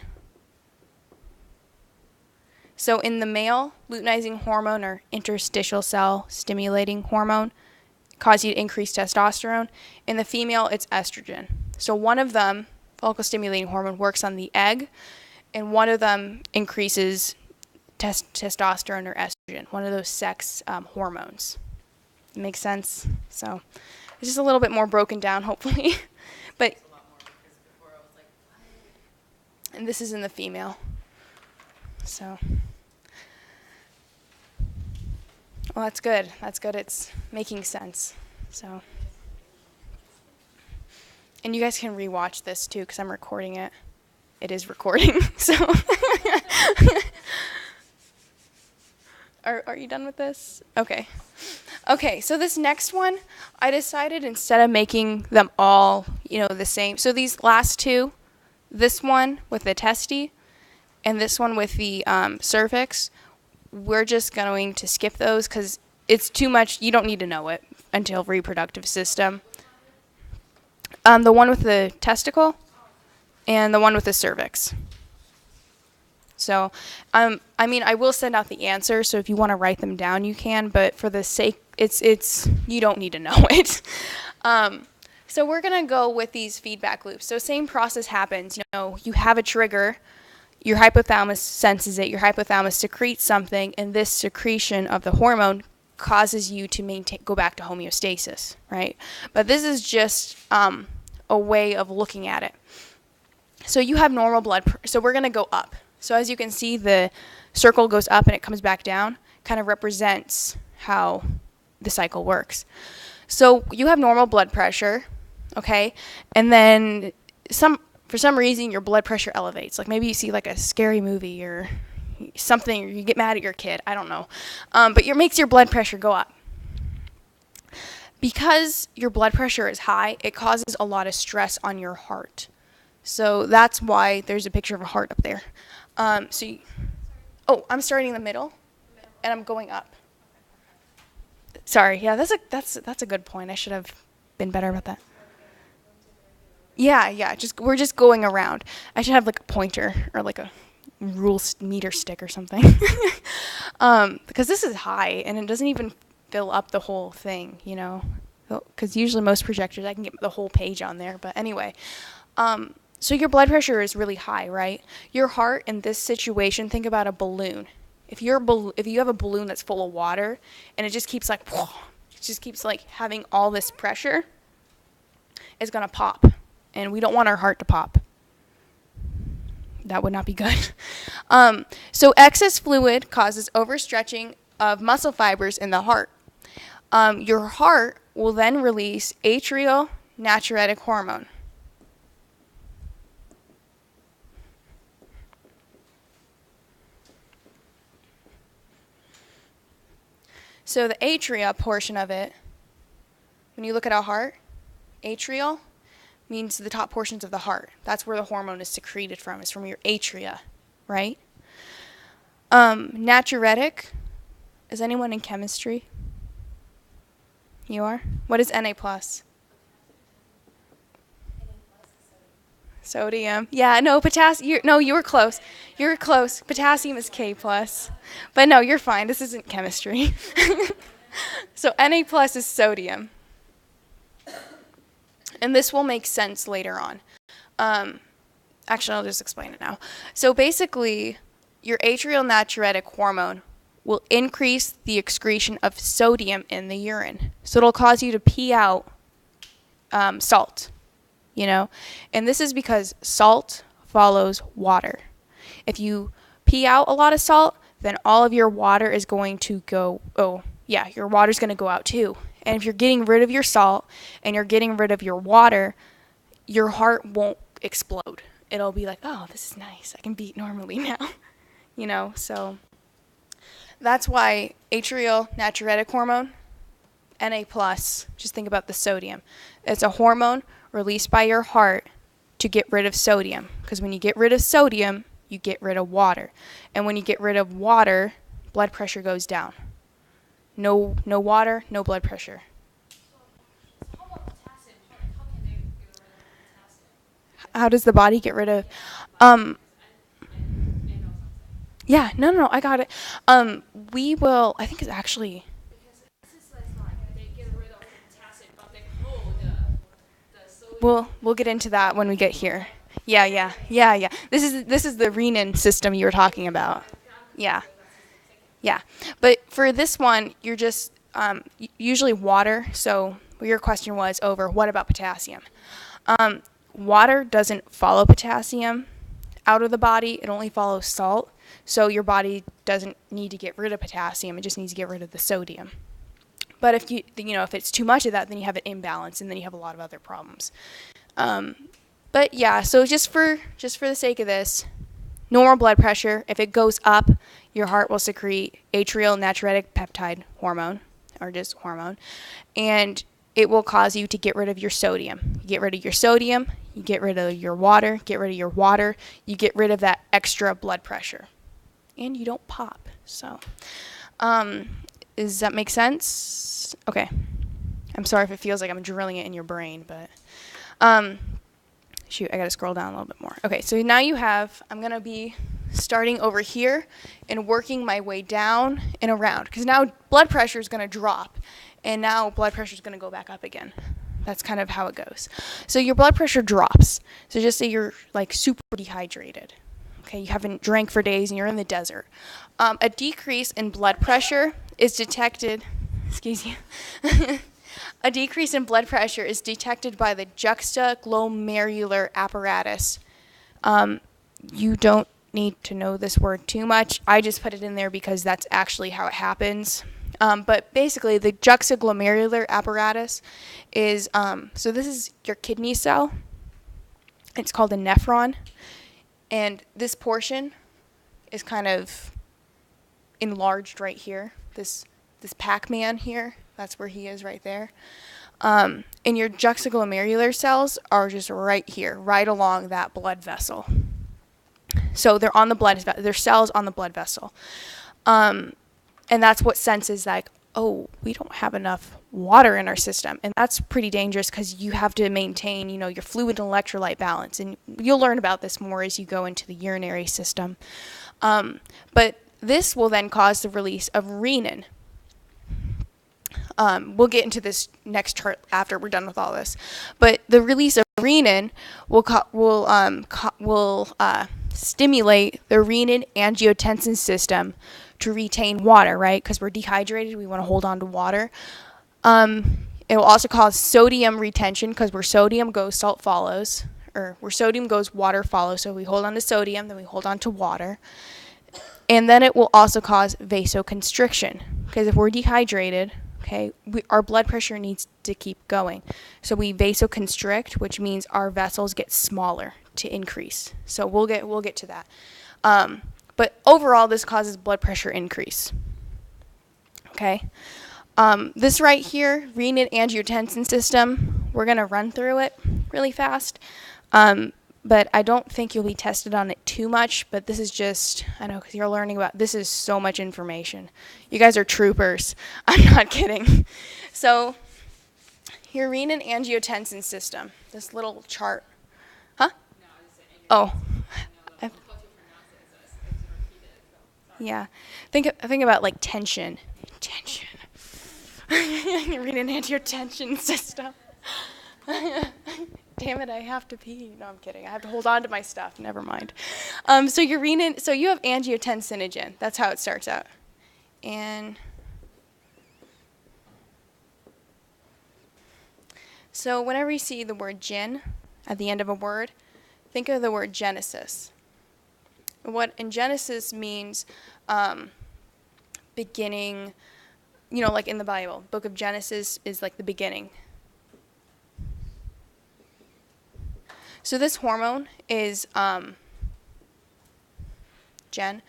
So in the male, luteinizing hormone or interstitial cell stimulating hormone cause you to increase testosterone. In the female, it's estrogen. So one of them, follicle stimulating hormone, works on the egg, and one of them increases testosterone or estrogen, one of those sex hormones. Makes sense? So it's just a little bit more broken down, hopefully. But And this is in the female. So, well, that's good. That's good. It's making sense. So, and you guys can rewatch this too because I'm recording it. It is recording. So, are you done with this? Okay. Okay, so this next one, I decided instead of making them all, the same. So these last two, this one with the testy and this one with the cervix, we're just going to skip those because it's too much. You don't need to know it until reproductive system. The one with the testicle and the one with the cervix. So, I will send out the answer, so if you want to write them down, you can, but for the sake, it's you don't need to know it. So we're going to go with these feedback loops. So same process happens. You have a trigger, your hypothalamus senses it, your hypothalamus secretes something, and this secretion of the hormone causes you to go back to homeostasis, right? But this is just a way of looking at it. So you have normal blood so we're going to go up. So as you can see, the circle goes up and it comes back down, kind of represents how the cycle works. So you have normal blood pressure, okay? And then for some reason your blood pressure elevates. Like maybe you see like a scary movie or something, or you get mad at your kid, I don't know. But it makes your blood pressure go up. Because your blood pressure is high, it causes a lot of stress on your heart. So that's why there's a picture of a heart up there. I'm starting in the middle, and I'm going up. Sorry, yeah, that's a good point. I should have been better about that. Yeah, we're just going around. I should have like a pointer or like a rule meter stick or something, because this is high and it doesn't even fill up the whole thing, because usually most projectors I can get the whole page on there. But anyway. So your blood pressure is really high, right? Your heart in this situation, think about a balloon. If you have a balloon that's full of water and it just keeps having all this pressure, it's going to pop. And we don't want our heart to pop. That would not be good. So excess fluid causes overstretching of muscle fibers in the heart. Your heart will then release atrial natriuretic hormone. So the atria portion of it, when you look at a heart, atrial means the top portions of the heart. That's where the hormone is secreted from. It's from your atria, right? Natriuretic, is anyone in chemistry? You are? What is Na plus? Sodium. Yeah, no, potassium. No, you were close. You were close. Potassium is K plus. But no, you're fine. This isn't chemistry. So Na plus is sodium. And this will make sense later on. Actually, I'll just explain it now. So basically, your atrial natriuretic hormone will increase the excretion of sodium in the urine. So it'll cause you to pee out salt. And this is because salt follows water. If you pee out a lot of salt, then all of your water is going to go, your water's going to go out too. And if you're getting rid of your salt and you're getting rid of your water, your heart won't explode. It'll be like, oh, this is nice. I can beat normally now, so that's why atrial natriuretic hormone, Na+, just think about the sodium. It's a hormone released by your heart to get rid of sodium. Because when you get rid of sodium, you get rid of water. And when you get rid of water, blood pressure goes down. No water, no blood pressure. How about potassium? How can they get rid of potassium? How does the body get rid of... Yeah, no, I got it. We will... I think it's actually... They get rid of potassium, but they hold the sodium. We'll get into that when we get here. Yeah. This is the renin system you were talking about. Yeah. But for this one, you're just usually water. So your question was over, what about potassium? Water doesn't follow potassium out of the body, it only follows salt. So your body doesn't need to get rid of potassium, it just needs to get rid of the sodium. But if if it's too much of that, then you have an imbalance, and then you have a lot of other problems. But yeah, so just for the sake of this, normal blood pressure, if it goes up, your heart will secrete atrial natriuretic peptide hormone, or just hormone, and it will cause you to get rid of your sodium. You get rid of your sodium, you get rid of your water, you get rid of that extra blood pressure. And you don't pop. So, does that make sense? Okay. I'm sorry if it feels like I'm drilling it in your brain, but, shoot, I gotta scroll down a little bit more. Okay, so now I'm gonna be starting over here and working my way down and around, because now blood pressure is gonna drop, and now blood pressure is gonna go back up again. That's kind of how it goes. So your blood pressure drops. So just say you're like super dehydrated. Okay, you haven't drank for days and you're in the desert. A decrease in blood pressure is detected, a decrease in blood pressure is detected by the juxtaglomerular apparatus. You don't need to know this word too much. I just put it in there because that's actually how it happens. But basically, the juxtaglomerular apparatus is, so this is your kidney cell. It's called a nephron. And this portion is kind of enlarged right here. This Pac-Man here, that's where he is right there. And your juxtaglomerular cells are just right here, right along that blood vessel. So they're on the blood, they're cells on the blood vessel. And that's what senses like, oh, we don't have enough water in our system. And that's pretty dangerous because you have to maintain, your fluid and electrolyte balance. And you'll learn about this more as you go into the urinary system. But this will then cause the release of renin. We'll get into this next chart after we're done with all this. But the release of renin will stimulate the renin-angiotensin system to retain water, right? Because we're dehydrated, we want to hold on to water. It will also cause sodium retention because where sodium goes, salt follows. Or where sodium goes, water follows. So we hold on to sodium, then we hold on to water. And then it will also cause vasoconstriction because if we're dehydrated, okay, our blood pressure needs to keep going. So we vasoconstrict, which means our vessels get smaller to increase. So we'll get to that. But overall, this causes blood pressure increase. Okay. This right here, renin-angiotensin system, we're going to run through it really fast. But I don't think you'll be tested on it too much. But this is just, I know, because you're learning about, this is so much information. You guys are troopers. I'm not kidding. So, your renin-angiotensin system, this little chart. Huh? Oh. Yeah. Think about like tension. Renin-angiotensin system. Damn it, I have to pee. No, I'm kidding. I have to hold on to my stuff. Never mind. So you have angiotensinogen. That's how it starts out. And so whenever you see the word gen at the end of a word, think of the word Genesis. What in Genesis means beginning, like in the Bible. Book of Genesis is like the beginning. So this hormone is gen.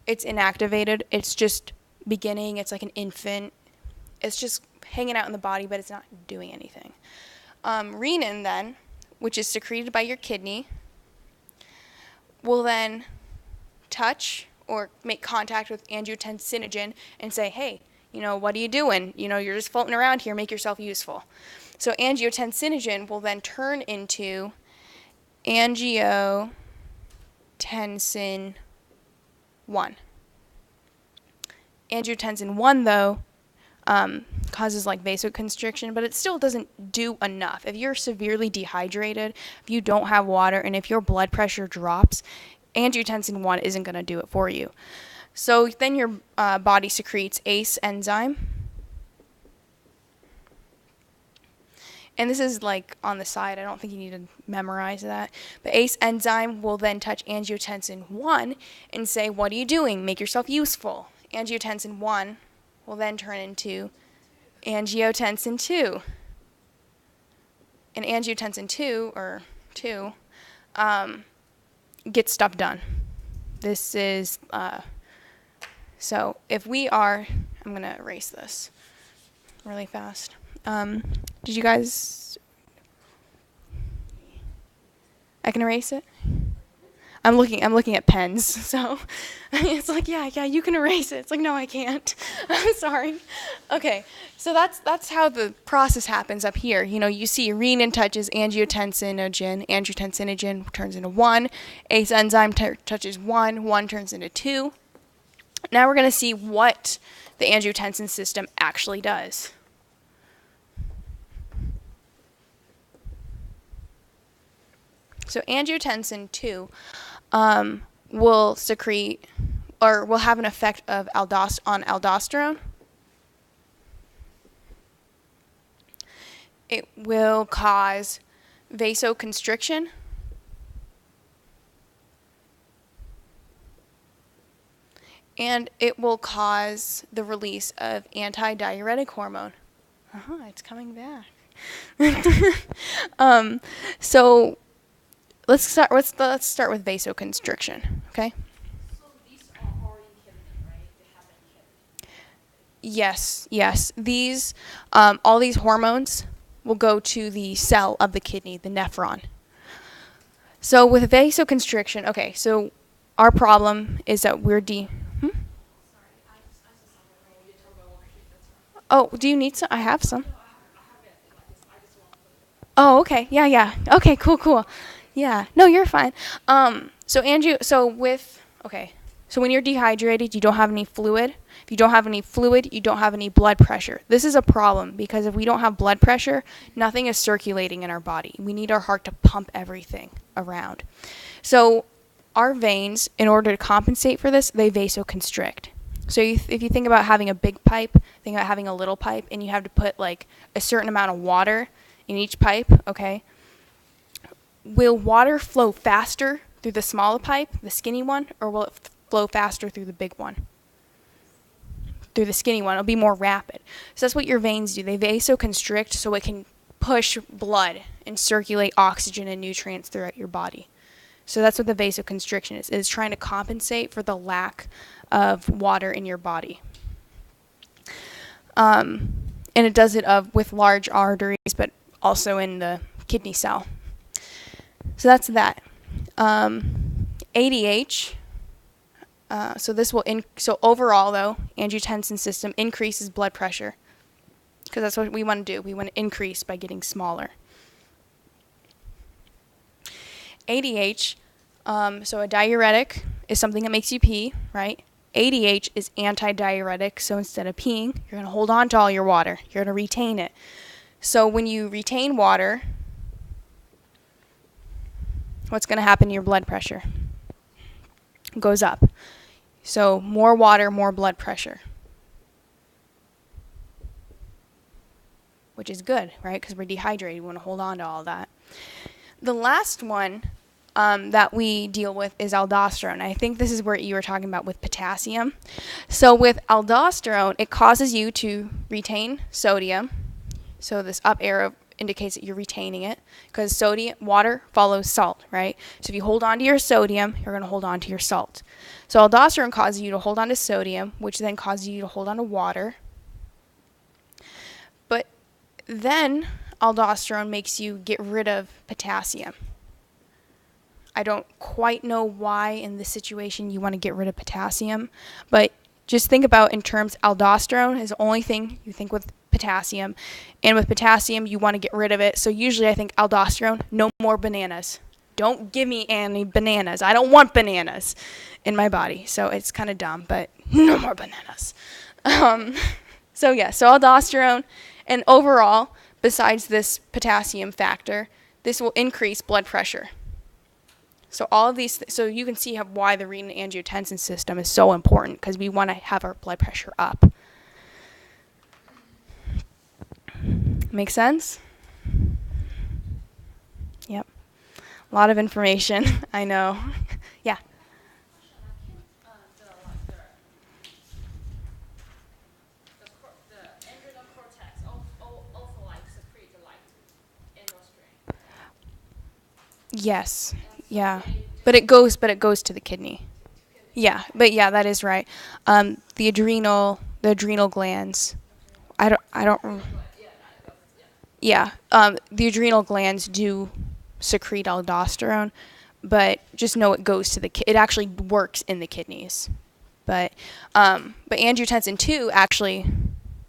It's inactivated. It's just beginning. It's like an infant. It's just hanging out in the body, but it's not doing anything. Renin then, which is secreted by your kidney, will then touch or make contact with angiotensinogen and say, hey, what are you doing? You're just floating around here. Make yourself useful. So angiotensinogen will then turn into angiotensin 1. Angiotensin 1, though, causes like vasoconstriction, but it still doesn't do enough. If you're severely dehydrated, if you don't have water, and if your blood pressure drops, angiotensin 1 isn't going to do it for you. So then your body secretes ACE enzyme. And this is like on the side. I don't think you need to memorize that. But ACE enzyme will then touch angiotensin 1 and say, what are you doing? Make yourself useful. Angiotensin 1 will then turn into angiotensin 2. And angiotensin 2, or 2, gets stuff done. This is, so if we are, I'm going to erase this really fast. Did you guys, I can erase it? I'm looking at pens, so it's like, yeah, you can erase it. It's like, no, I can't. I'm sorry. Okay, so that's how the process happens up here. You know, you see renin touches angiotensinogen. Angiotensinogen turns into 1. ACE enzyme touches 1. 1 turns into 2. Now we're going to see what the angiotensin system actually does. So angiotensin 2 will secrete, or will have an effect of on aldosterone. It will cause vasoconstriction. And it will cause the release of antidiuretic hormone. It's coming back. So let's start with vasoconstriction, okay? So these are already kidney, right? They have been kidney. Yes. These, all these hormones will go to the cell of the kidney, the nephron. So with vasoconstriction, okay, so our problem is that we're Oh, do you need some? I have some. Oh, okay. Yeah. Okay, cool. Yeah. No, you're fine. So when you're dehydrated, you don't have any fluid. If you don't have any fluid, you don't have any blood pressure. This is a problem because if we don't have blood pressure, nothing is circulating in our body. We need our heart to pump everything around. So our veins, in order to compensate for this, they vasoconstrict. So if you think about having a big pipe, think about having a little pipe, and you have to put like a certain amount of water in each pipe, okay? Will water flow faster through the smaller pipe, the skinny one, or will it flow faster through the big one? Through the skinny one, it'll be more rapid. So that's what your veins do. They vasoconstrict so it can push blood and circulate oxygen and nutrients throughout your body. So that's what the vasoconstriction is. It's trying to compensate for the lack of water in your body. And it does it with large arteries, but also in the kidney cell. So that's that. ADH. So overall, though, angiotensin system increases blood pressure because that's what we want to do. We want to increase by getting smaller. ADH, so a diuretic is something that makes you pee, right? ADH is antidiuretic, so instead of peeing, you're going to hold on to all your water. You're going to retain it. So when you retain water, what's going to happen to your blood pressure? It goes up. So more water, more blood pressure. Which is good, right? Because we're dehydrated. We want to hold on to all that. The last one that we deal with is aldosterone. I think this is where you were talking about with potassium. So with aldosterone, it causes you to retain sodium. So this up arrow indicates that you're retaining it because water follows salt, right? So if you hold on to your sodium, you're going to hold on to your salt. So aldosterone causes you to hold on to sodium, which then causes you to hold on to water. But then aldosterone makes you get rid of potassium. I don't quite know why in this situation you want to get rid of potassium, but just think about in terms aldosterone is the only thing you think with potassium, and with potassium you want to get rid of it. So usually I think aldosterone, no more bananas. Don't give me any bananas. I don't want bananas in my body. So it's kind of dumb, but no more bananas. So aldosterone, and overall, besides this potassium factor, this will increase blood pressure. So all of these, so you can see why the renin-angiotensin system is so important because we want to have our blood pressure up. Make sense? A lot of information. I know. Yeah. The adrenal cortex also like secrete like endocrine. Yes. Yeah. But it goes to the kidney. Yeah. But yeah, that is right. The adrenal glands. I don't. Yeah. The adrenal glands do secrete aldosterone, but just know it goes to it actually works in the kidneys. But angiotensin 2 actually,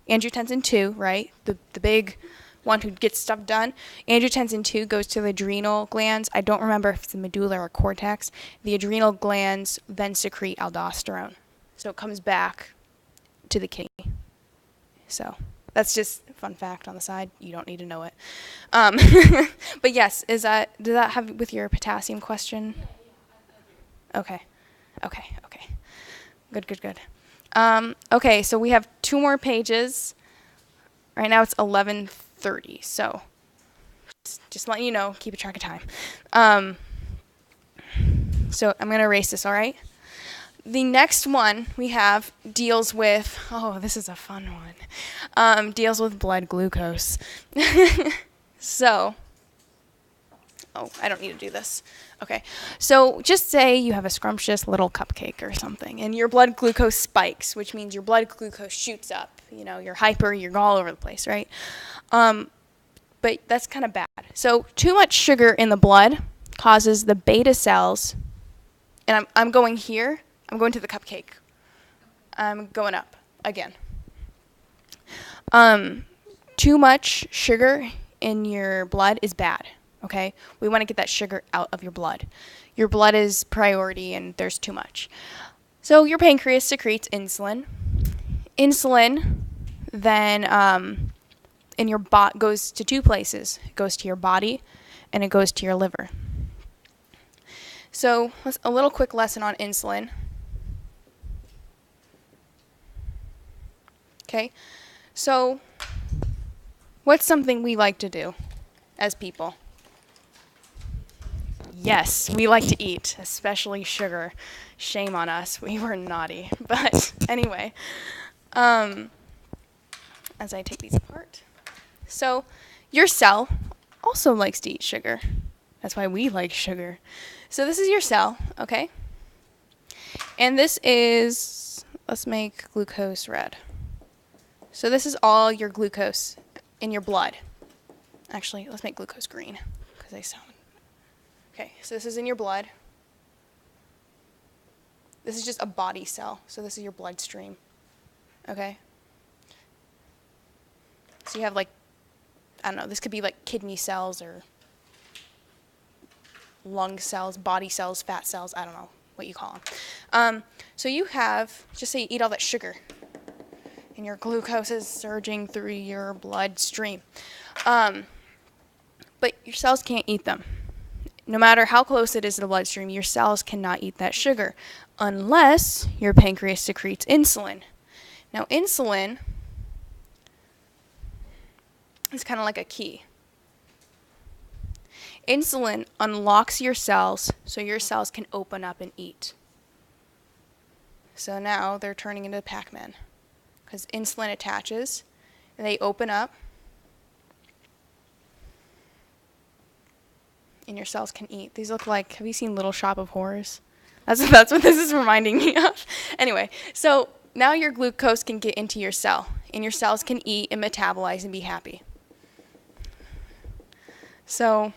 angiotensin 2, right? The big one who gets stuff done. Angiotensin 2 goes to the adrenal glands. I don't remember if it's the medulla or cortex. The adrenal glands then secrete aldosterone. So it comes back to the kidney. So that's just a fun fact on the side. You don't need to know it. But yes, does that have with your potassium question? Okay. Good. Okay, so we have 2 more pages. Right now it's 11:30, so just letting you know, keep a track of time. So I'm going to erase this, all right? The next one we have deals with, this is a fun one, deals with blood glucose. So, I don't need to do this. Okay, so just say you have a scrumptious little cupcake or something, and your blood glucose spikes, which means your blood glucose shoots up. You know, you're hyper, you're all over the place, right? But that's kind of bad. So too much sugar in the blood causes the beta cells, and I'm going here. I'm going to the cupcake. I'm going up again. Too much sugar in your blood is bad, okay? We want to get that sugar out of your blood. Your blood is priority and there's too much. So your pancreas secretes insulin. Insulin then in your goes to 2 places. It goes to your body and it goes to your liver. So a little quick lesson on insulin. Okay, so what's something we like to do as people? Yes, we like to eat, especially sugar. Shame on us, we were naughty. But anyway, as I take these apart. So your cell also likes to eat sugar. That's why we like sugar. So this is your cell, okay? And this is, let's make glucose red. So this is all your glucose in your blood. Actually, let's make glucose green because they sound. Okay, so this is in your blood. This is just a body cell. So this is your bloodstream. Okay? So you have like, I don't know, this could be like kidney cells or lung cells, body cells, fat cells, I don't know what you call them. So you have, just say you eat all that sugar. And your glucose is surging through your bloodstream. But your cells can't eat them. No matter how close it is to the bloodstream, your cells cannot eat that sugar unless your pancreas secretes insulin. Now, insulin is kind of like a key. Insulin unlocks your cells so your cells can open up and eat. So now they're turning into Pac-Man. Because insulin attaches, and they open up, and your cells can eat. These look like, have you seen Little Shop of Horrors? That's what this is reminding me of. Anyway, so now your glucose can get into your cell, and your cells can eat and metabolize and be happy. So,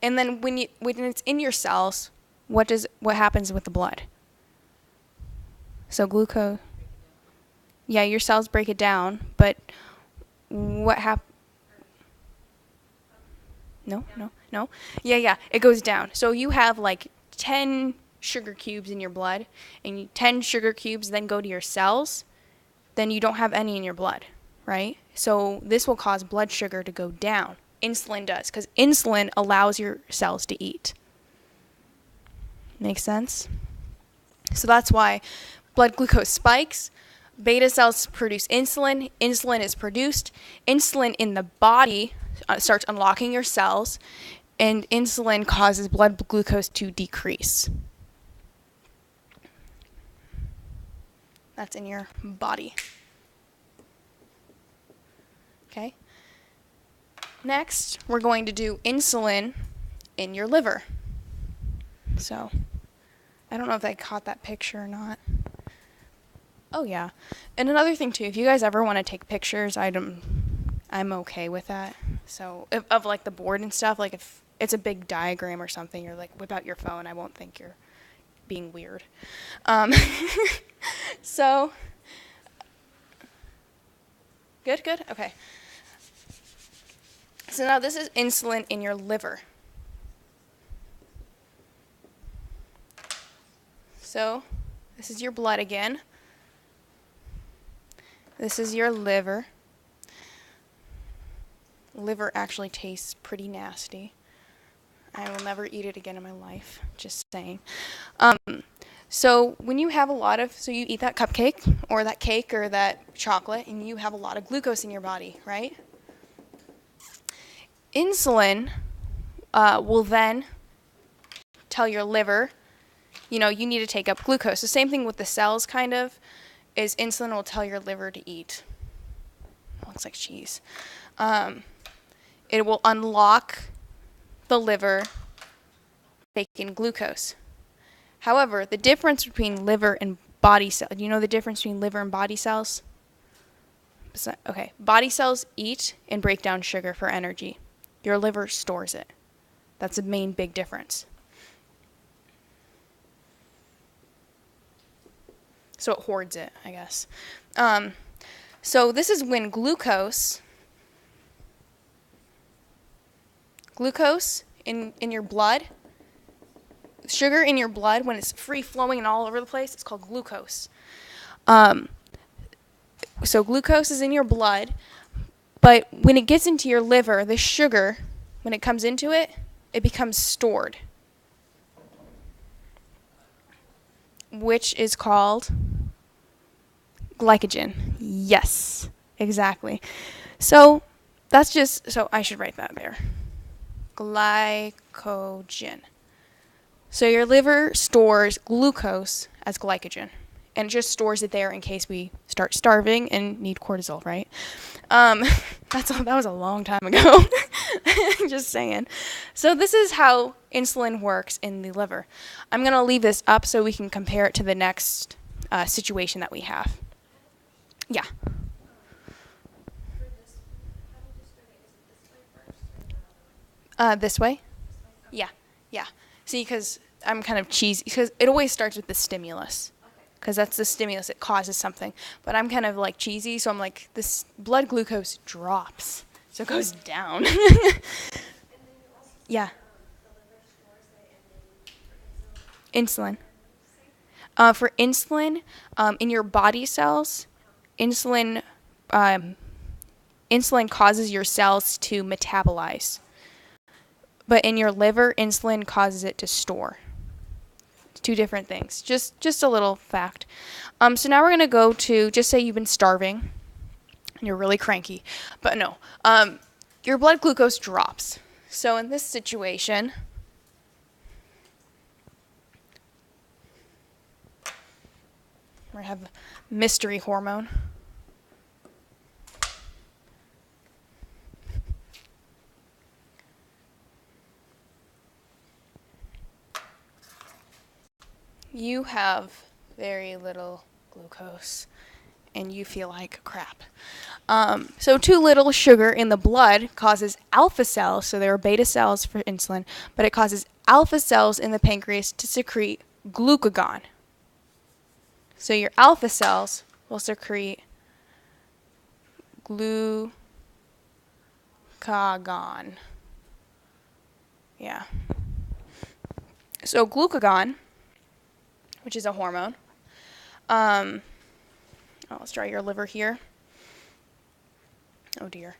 and then when it's in your cells, what happens with the blood? So glucose. Yeah, your cells break it down, but what happens? No. Yeah, it goes down. So you have like 10 sugar cubes in your blood, and 10 sugar cubes then go to your cells, then you don't have any in your blood, right? So this will cause blood sugar to go down. Insulin does, because insulin allows your cells to eat. Makes sense? So that's why blood glucose spikes. Beta cells produce insulin. Insulin is produced. Insulin in the body starts unlocking your cells. And insulin causes blood glucose to decrease. That's in your body. Okay. Next, we're going to do insulin in your liver. So, I don't know if they caught that picture or not. Oh yeah. And another thing too, if you guys ever want to take pictures, I'm okay with that. So, of like the board and stuff, like if it's a big diagram or something, you're like, whip out your phone, I won't think you're being weird. So, good, okay. So now this is insulin in your liver. So, this is your blood again. This is your liver. Liver actually tastes pretty nasty. I will never eat it again in my life, just saying. So when you have so you eat that cupcake or that cake or that chocolate and you have a lot of glucose in your body, right? Insulin will then tell your liver, you need to take up glucose. The same thing with the cells, kind of, is insulin will tell your liver to eat. It looks like cheese. It will unlock the liver, taking glucose. However, the difference between liver and body cells, you know the difference between liver and body cells? Okay, body cells eat and break down sugar for energy. Your liver stores it. That's the main big difference. So it hoards it, I guess. So this is when glucose in your blood, sugar in your blood, when it's free flowing and all over the place, it's called glucose. So glucose is in your blood, but when it gets into your liver, the sugar, when it comes into it, it becomes stored, which is called glycogen. Yes, exactly. So I should write that there. Glycogen. So your liver stores glucose as glycogen, and it just stores it there in case we start starving and need cortisol, right? That was a long time ago. Just saying. So this is how insulin works in the liver. I'm going to leave this up so we can compare it to the next situation that we have. Yeah. This way? Yeah. See, because I'm kind of cheesy, because it always starts with the stimulus, because that's the stimulus, it causes something. But I'm kind of like cheesy, so I'm like, this blood glucose drops, so it goes down. Yeah. Insulin. For insulin, in your body cells, insulin causes your cells to metabolize. But in your liver, insulin causes it to store. Two different things. Just a little fact. So now we're going to go to, just say you've been starving and you're really cranky. But no. Your blood glucose drops. So in this situation, we have mystery hormone. You have very little glucose and you feel like crap. So too little sugar in the blood causes alpha cells, so there are beta cells for insulin, but it causes alpha cells in the pancreas to secrete glucagon. So your alpha cells will secrete glucagon. Yeah. So glucagon, which is a hormone. Let's try your liver here. Oh dear.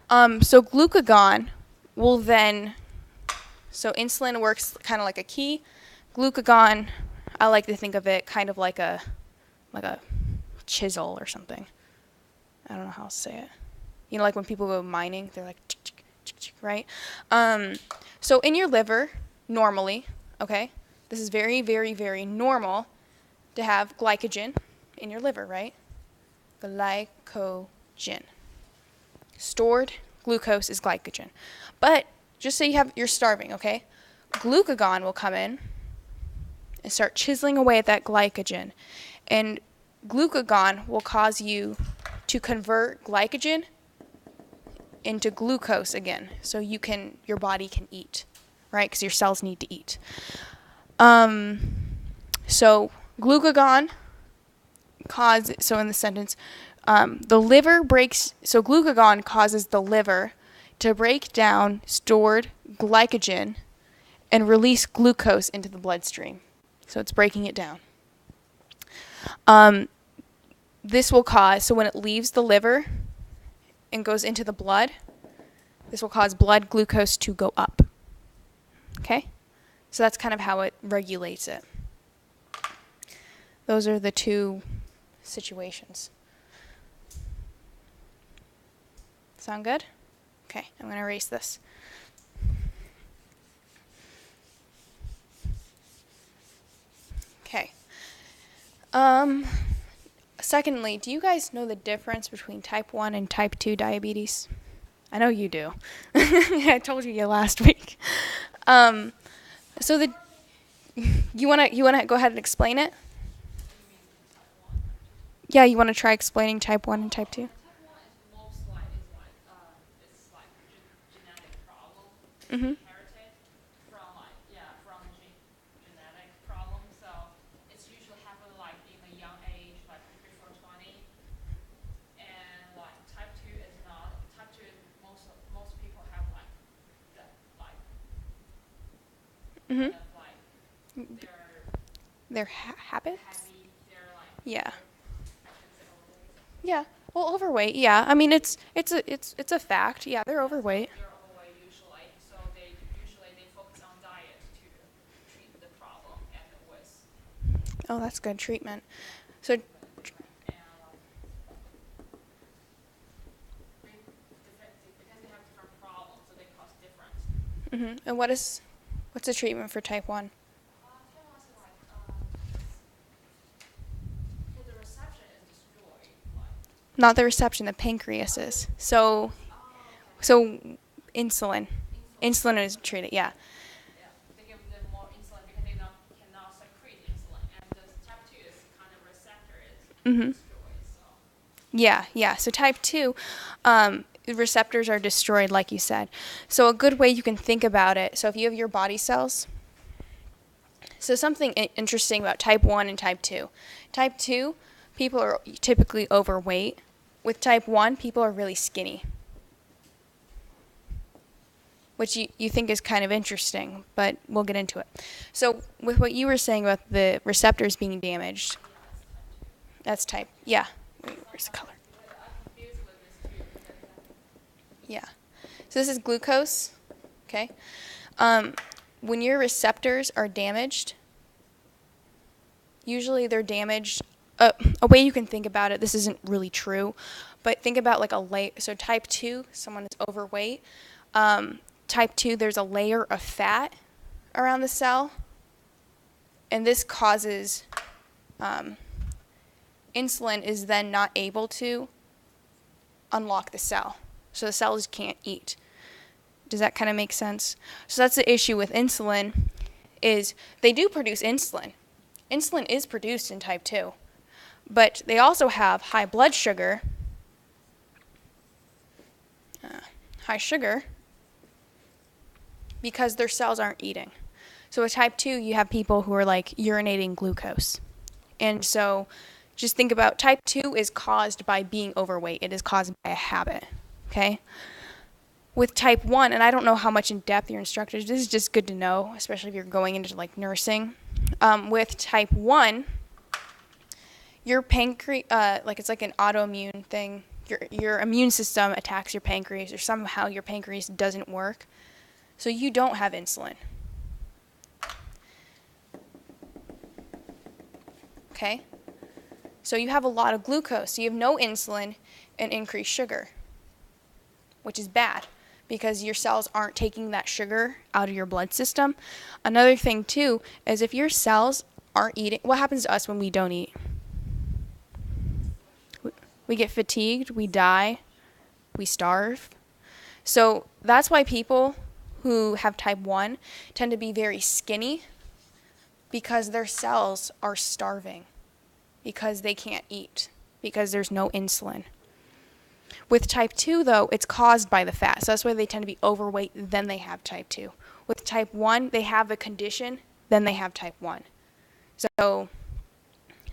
So glucagon will then, so insulin works kind of like a key. Glucagon, I like to think of it kind of like a chisel or something. I don't know how to say it. You know, like when people go mining, they're like, right? So in your liver, normally, okay, this is very, very, very normal to have glycogen in your liver, right? Glycogen. Stored glucose is glycogen. But just say you're starving, okay? Glucagon will come in and start chiseling away at that glycogen. And glucagon will cause you to convert glycogen into glucose again, so your body can eat, right? Because your cells need to eat. So glucagon so in the sentence, the liver breaks, so glucagon causes the liver to break down stored glycogen and release glucose into the bloodstream. So it's breaking it down. This will cause, so when it leaves the liver and goes into the blood, this will cause blood glucose to go up. Okay? So that's kind of how it regulates it. Those are the two situations. Sound good? Okay, I'm going to erase this. Okay. Secondly, do you guys know the difference between type 1 and type 2 diabetes? I know you do. I told you last week. So you wanna go ahead and explain it? Yeah, you want to try explaining type 1 and type 2? Type 1 is most likely it's like genetic problem. Mm-hmm. Inherited from genetic problem. So it's usually happen like in a young age, like before 20. And like type 2 is not. Type 2 most people have like that like Mm-hmm. kind of like Their habits? heavy, they're like Yeah. I should say overweight. Yeah. Well, overweight. Yeah. I mean, it's a fact. Yeah, they're overweight. They're overweight usually, so they focus on diet to treat the problem and with Oh, that's good treatment. So, and because they have different problems, so they cause different. and what's the treatment for type 1? Type 1 is like because the reception is destroyed. Like Not the reception, the pancreas is. So insulin. Insulin is treated. Yeah. yeah, they give them more insulin because they cannot secrete insulin, and the type 2 is kind of receptor is destroyed. So Yeah. So type 2, receptors are destroyed, like you said. So a good way you can think about it, so if you have your body cells, so something interesting about type 1 and type 2. Type 2, people are typically overweight. With type 1, people are really skinny, which you think is kind of interesting, but we'll get into it. So with what you were saying about the receptors being damaged, that's type, yeah. Where's the color? I'm confused with this too because Yeah. So this is glucose, okay? When your receptors are damaged, usually they're damaged. A way you can think about it, this isn't really true, but think about like a layer. So type 2, someone is overweight. Type 2, there's a layer of fat around the cell, and this causes insulin is then not able to unlock the cell. So the cells can't eat. Does that kind of make sense? So that's the issue with insulin, is they do produce insulin. Insulin is produced in type 2, but they also have high blood sugar, high sugar, because their cells aren't eating. So with type 2, you have people who are like urinating glucose. And so just think about type 2 is caused by being overweight. It is caused by a habit, okay? With type 1, and I don't know how much in depth your instructors, this is just good to know, especially if you're going into like nursing. With type 1, your pancreas, like it's like an autoimmune thing. Your immune system attacks your pancreas, or somehow your pancreas doesn't work. So you don't have insulin. Okay? So you have a lot of glucose. So you have no insulin and increased sugar, which is bad because your cells aren't taking that sugar out of your blood system. Another thing too is if your cells aren't eating, what happens to us when we don't eat? We get fatigued, we die, we starve. So that's why people who have type 1 tend to be very skinny, because their cells are starving, because they can't eat, because there's no insulin. With type 2, though, it's caused by the fat. So that's why they tend to be overweight, then they have type 2. With type 1, they have the condition, then they have type 1. So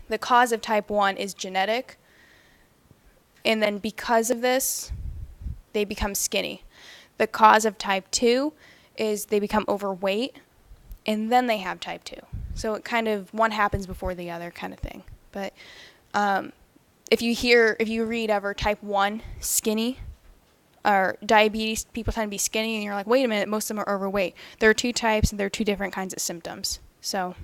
the cause of type 1 is genetic, and then because of this, they become skinny. The cause of type 2 is they become overweight, and then they have type 2. So it kind of, one happens before the other kind of thing. But if you read ever type 1 skinny, or diabetes, people tend to be skinny, and you're like, wait a minute, most of them are overweight. There are two types, and there are two different kinds of symptoms. So.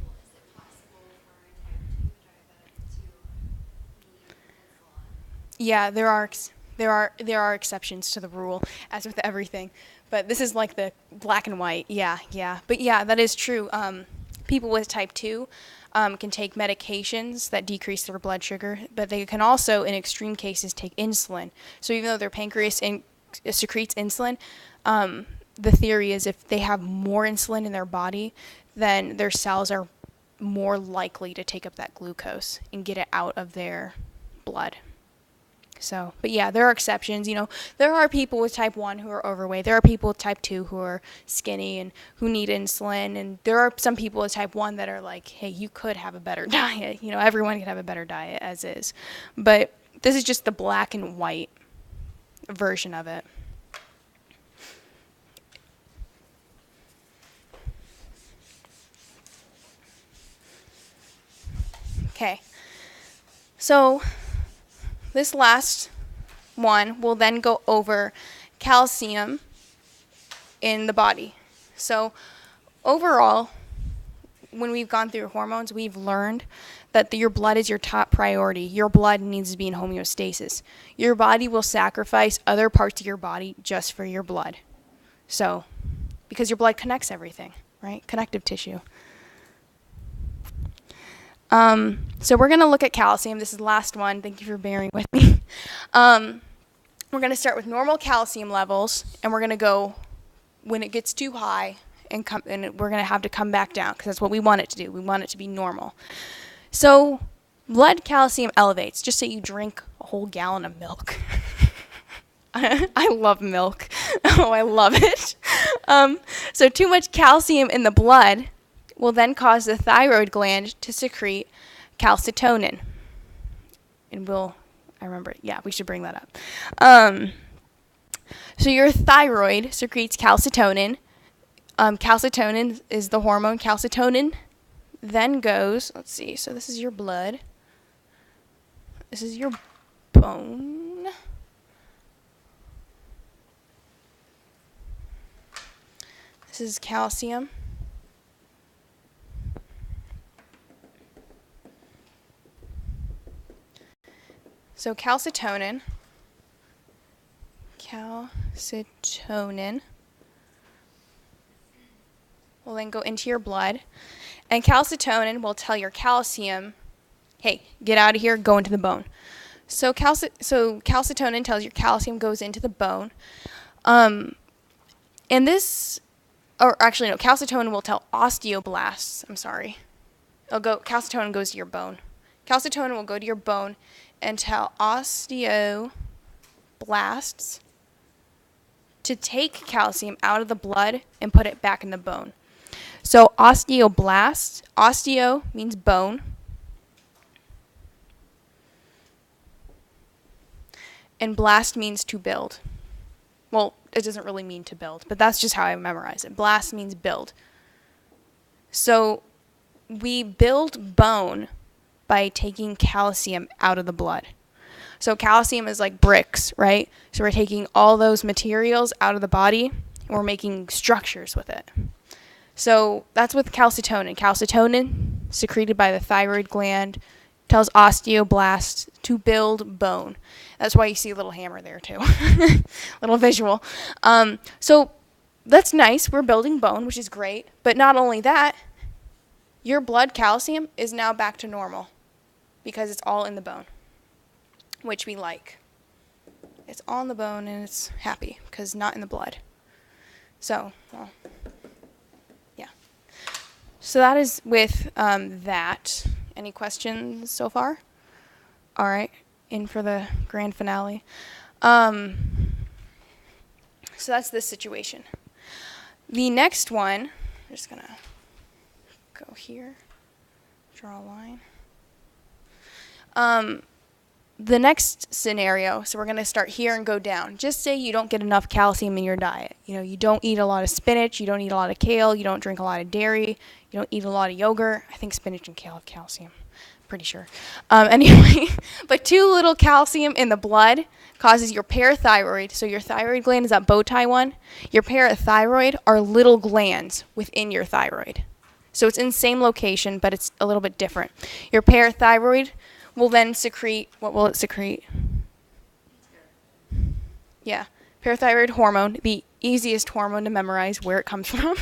Yeah, there are exceptions to the rule, as with everything, but this is like the black and white. Yeah. But yeah, that is true. People with type 2 can take medications that decrease their blood sugar, but they can also, in extreme cases, take insulin. So even though their pancreas secretes insulin, the theory is if they have more insulin in their body, then their cells are more likely to take up that glucose and get it out of their blood. So, but yeah, there are exceptions. There are people with type 1 who are overweight. There are people with type 2 who are skinny and who need insulin. And there are some people with type 1 that are like, hey, you could have a better diet. Everyone could have a better diet as is. But this is just the black and white version of it. Okay. So this last one will then go over calcium in the body. So overall, when we've gone through hormones, we've learned that your blood is your top priority. Your blood needs to be in homeostasis. Your body will sacrifice other parts of your body just for your blood. So, because your blood connects everything, right? Connective tissue. So we're going to look at calcium. This is the last one. Thank you for bearing with me. We're going to start with normal calcium levels, and we're going to go when it gets too high, and we're going to have to come back down, because that's what we want it to do. We want it to be normal. So blood calcium elevates. Just say you drink a whole gallon of milk. I love milk. Oh, I love it. So too much calcium in the blood will then cause the thyroid gland to secrete calcitonin. And we should bring that up. So your thyroid secretes calcitonin. Calcitonin is the hormone. Calcitonin then goes, let's see, so this is your blood. This is your bone. This is calcium. So calcitonin will then go into your blood, and calcitonin will tell your calcium, hey, get out of here, go into the bone. So calcitonin tells your calcium goes into the bone. Calcitonin will tell osteoblasts, calcitonin goes to your bone. Calcitonin will go to your bone and tell osteoblasts to take calcium out of the blood and put it back in the bone. So osteoblasts, osteo means bone, and blast means to build. Well, it doesn't really mean to build, but that's just how I memorize it. Blast means build. So we build bone by taking calcium out of the blood. So calcium is like bricks, right? So we're taking all those materials out of the body, and we're making structures with it. So that's with calcitonin. Calcitonin, secreted by the thyroid gland, tells osteoblasts to build bone. That's why you see a little hammer there too. Little visual. So that's nice. We're building bone, which is great. But not only that, your blood calcium is now back to normal because it's all in the bone, which we like. It's all in the bone and it's happy because not in the blood. So, well, yeah. So that is with that. Any questions so far? All right, in for the grand finale. So that's this situation. The next one, I'm just going to go here, draw a line. The next scenario, so we're going to start here and go down. Just say you don't get enough calcium in your diet. You know, you don't eat a lot of spinach, you don't eat a lot of kale, you don't drink a lot of dairy, you don't eat a lot of yogurt. I think spinach and kale have calcium. Pretty sure. Anyway, but too little calcium in the blood causes your parathyroid, so your thyroid gland is that bow tie one. Your parathyroid are little glands within your thyroid. So it's in the same location, but it's a little bit different. Your parathyroid will then secrete, what will it secrete? Yeah, parathyroid hormone, the easiest hormone to memorize where it comes from,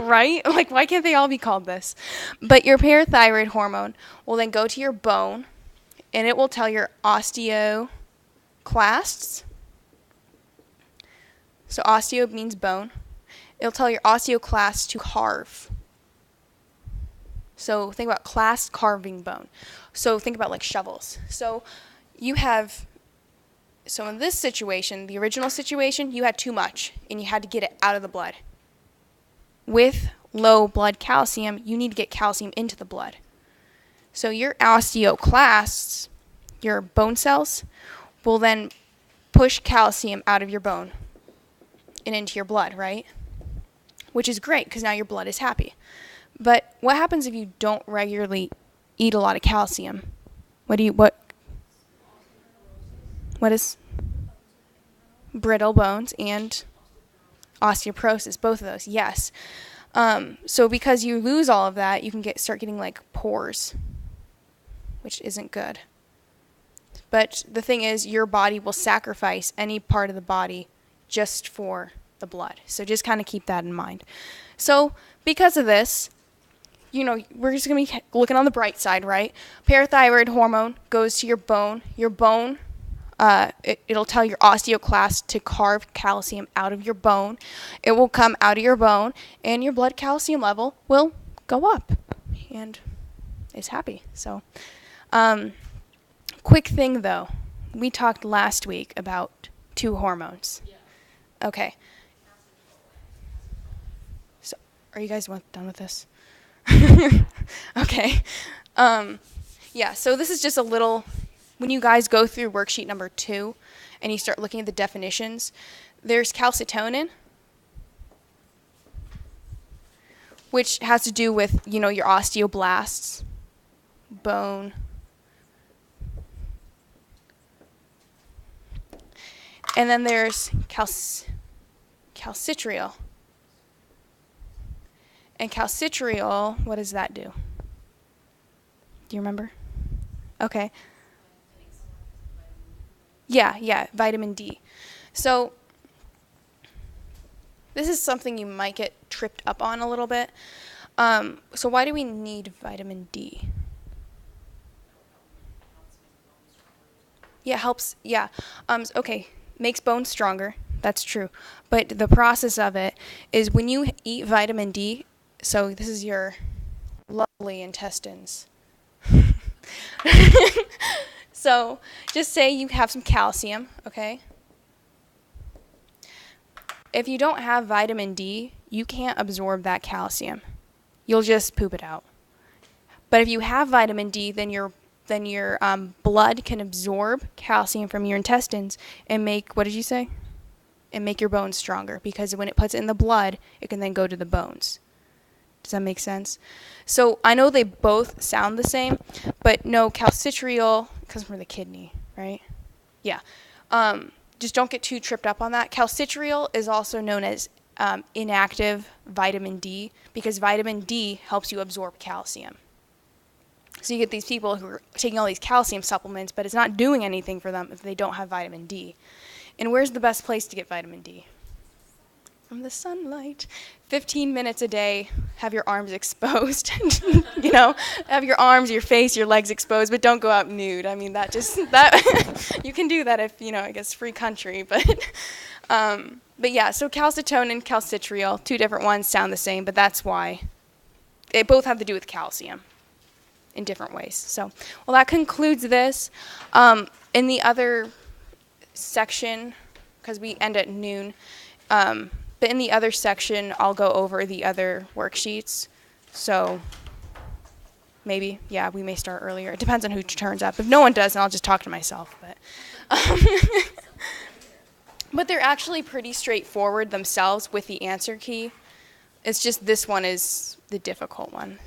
right? Like, why can't they all be called this? But your parathyroid hormone will then go to your bone, and it will tell your osteoclasts. So osteo means bone. It'll tell your osteoclasts to carve. So think about clast carving bone. So think about like shovels. So you have, so in this situation, the original situation, you had too much and you had to get it out of the blood. With low blood calcium, you need to get calcium into the blood. So your osteoclasts, your bone cells, will then push calcium out of your bone and into your blood, right? Which is great because now your blood is happy. But what happens if you don't regularly eat a lot of calcium? What is brittle bones and osteoporosis, both of those, yes. So because you lose all of that, you can start getting like pores, which isn't good. But the thing is, your body will sacrifice any part of the body just for the blood. So just kind of keep that in mind. So because of this, you know, we're just going to be looking on the bright side, right? Parathyroid hormone goes to your bone. Your bone, it'll tell your osteoclast to carve calcium out of your bone. It will come out of your bone, and your blood calcium level will go up, and it's happy. So, quick thing, though. We talked last week about 2 hormones. Okay. So, are you guys done with this? Okay. Yeah, so this is just a little, when you guys go through worksheet number 2 and you start looking at the definitions, there's calcitonin, which has to do with, you know, your osteoblasts, bone. And then there's calcitriol. And calcitriol, what does that do? Do you remember? Okay. Yeah, vitamin D. So this is something you might get tripped up on a little bit. So why do we need vitamin D? Yeah, helps. Yeah. Okay, makes bones stronger. That's true. But the process of it is when you eat vitamin D, so this is your lovely intestines. So just say you have some calcium, okay? If you don't have vitamin D, you can't absorb that calcium. You'll just poop it out. But if you have vitamin D, then your blood can absorb calcium from your intestines and make, what did you say? And make your bones stronger, because when it puts it in the blood, it can then go to the bones. Does that make sense? So I know they both sound the same, but no, calcitriol comes from the kidney, right? Yeah. Just don't get too tripped up on that. Calcitriol is also known as inactive vitamin D, because vitamin D helps you absorb calcium. So you get these people who are taking all these calcium supplements, but it's not doing anything for them if they don't have vitamin D. And where's the best place to get vitamin D? From the sunlight. 15 minutes a day, have your arms exposed. You know, have your arms, your face, your legs exposed, but don't go out nude. I mean, that you can do that if, you know, I guess free country, but yeah, so calcitonin and calcitriol, two different ones, sound the same, but that's why. They both have to do with calcium in different ways. So, well, that concludes this. In the other section, because we end at noon, but in the other section, I'll go over the other worksheets. So maybe, yeah, we may start earlier. It depends on who turns up. If no one does, then I'll just talk to myself. But they're actually pretty straightforward themselves with the answer key. It's just this one is the difficult one.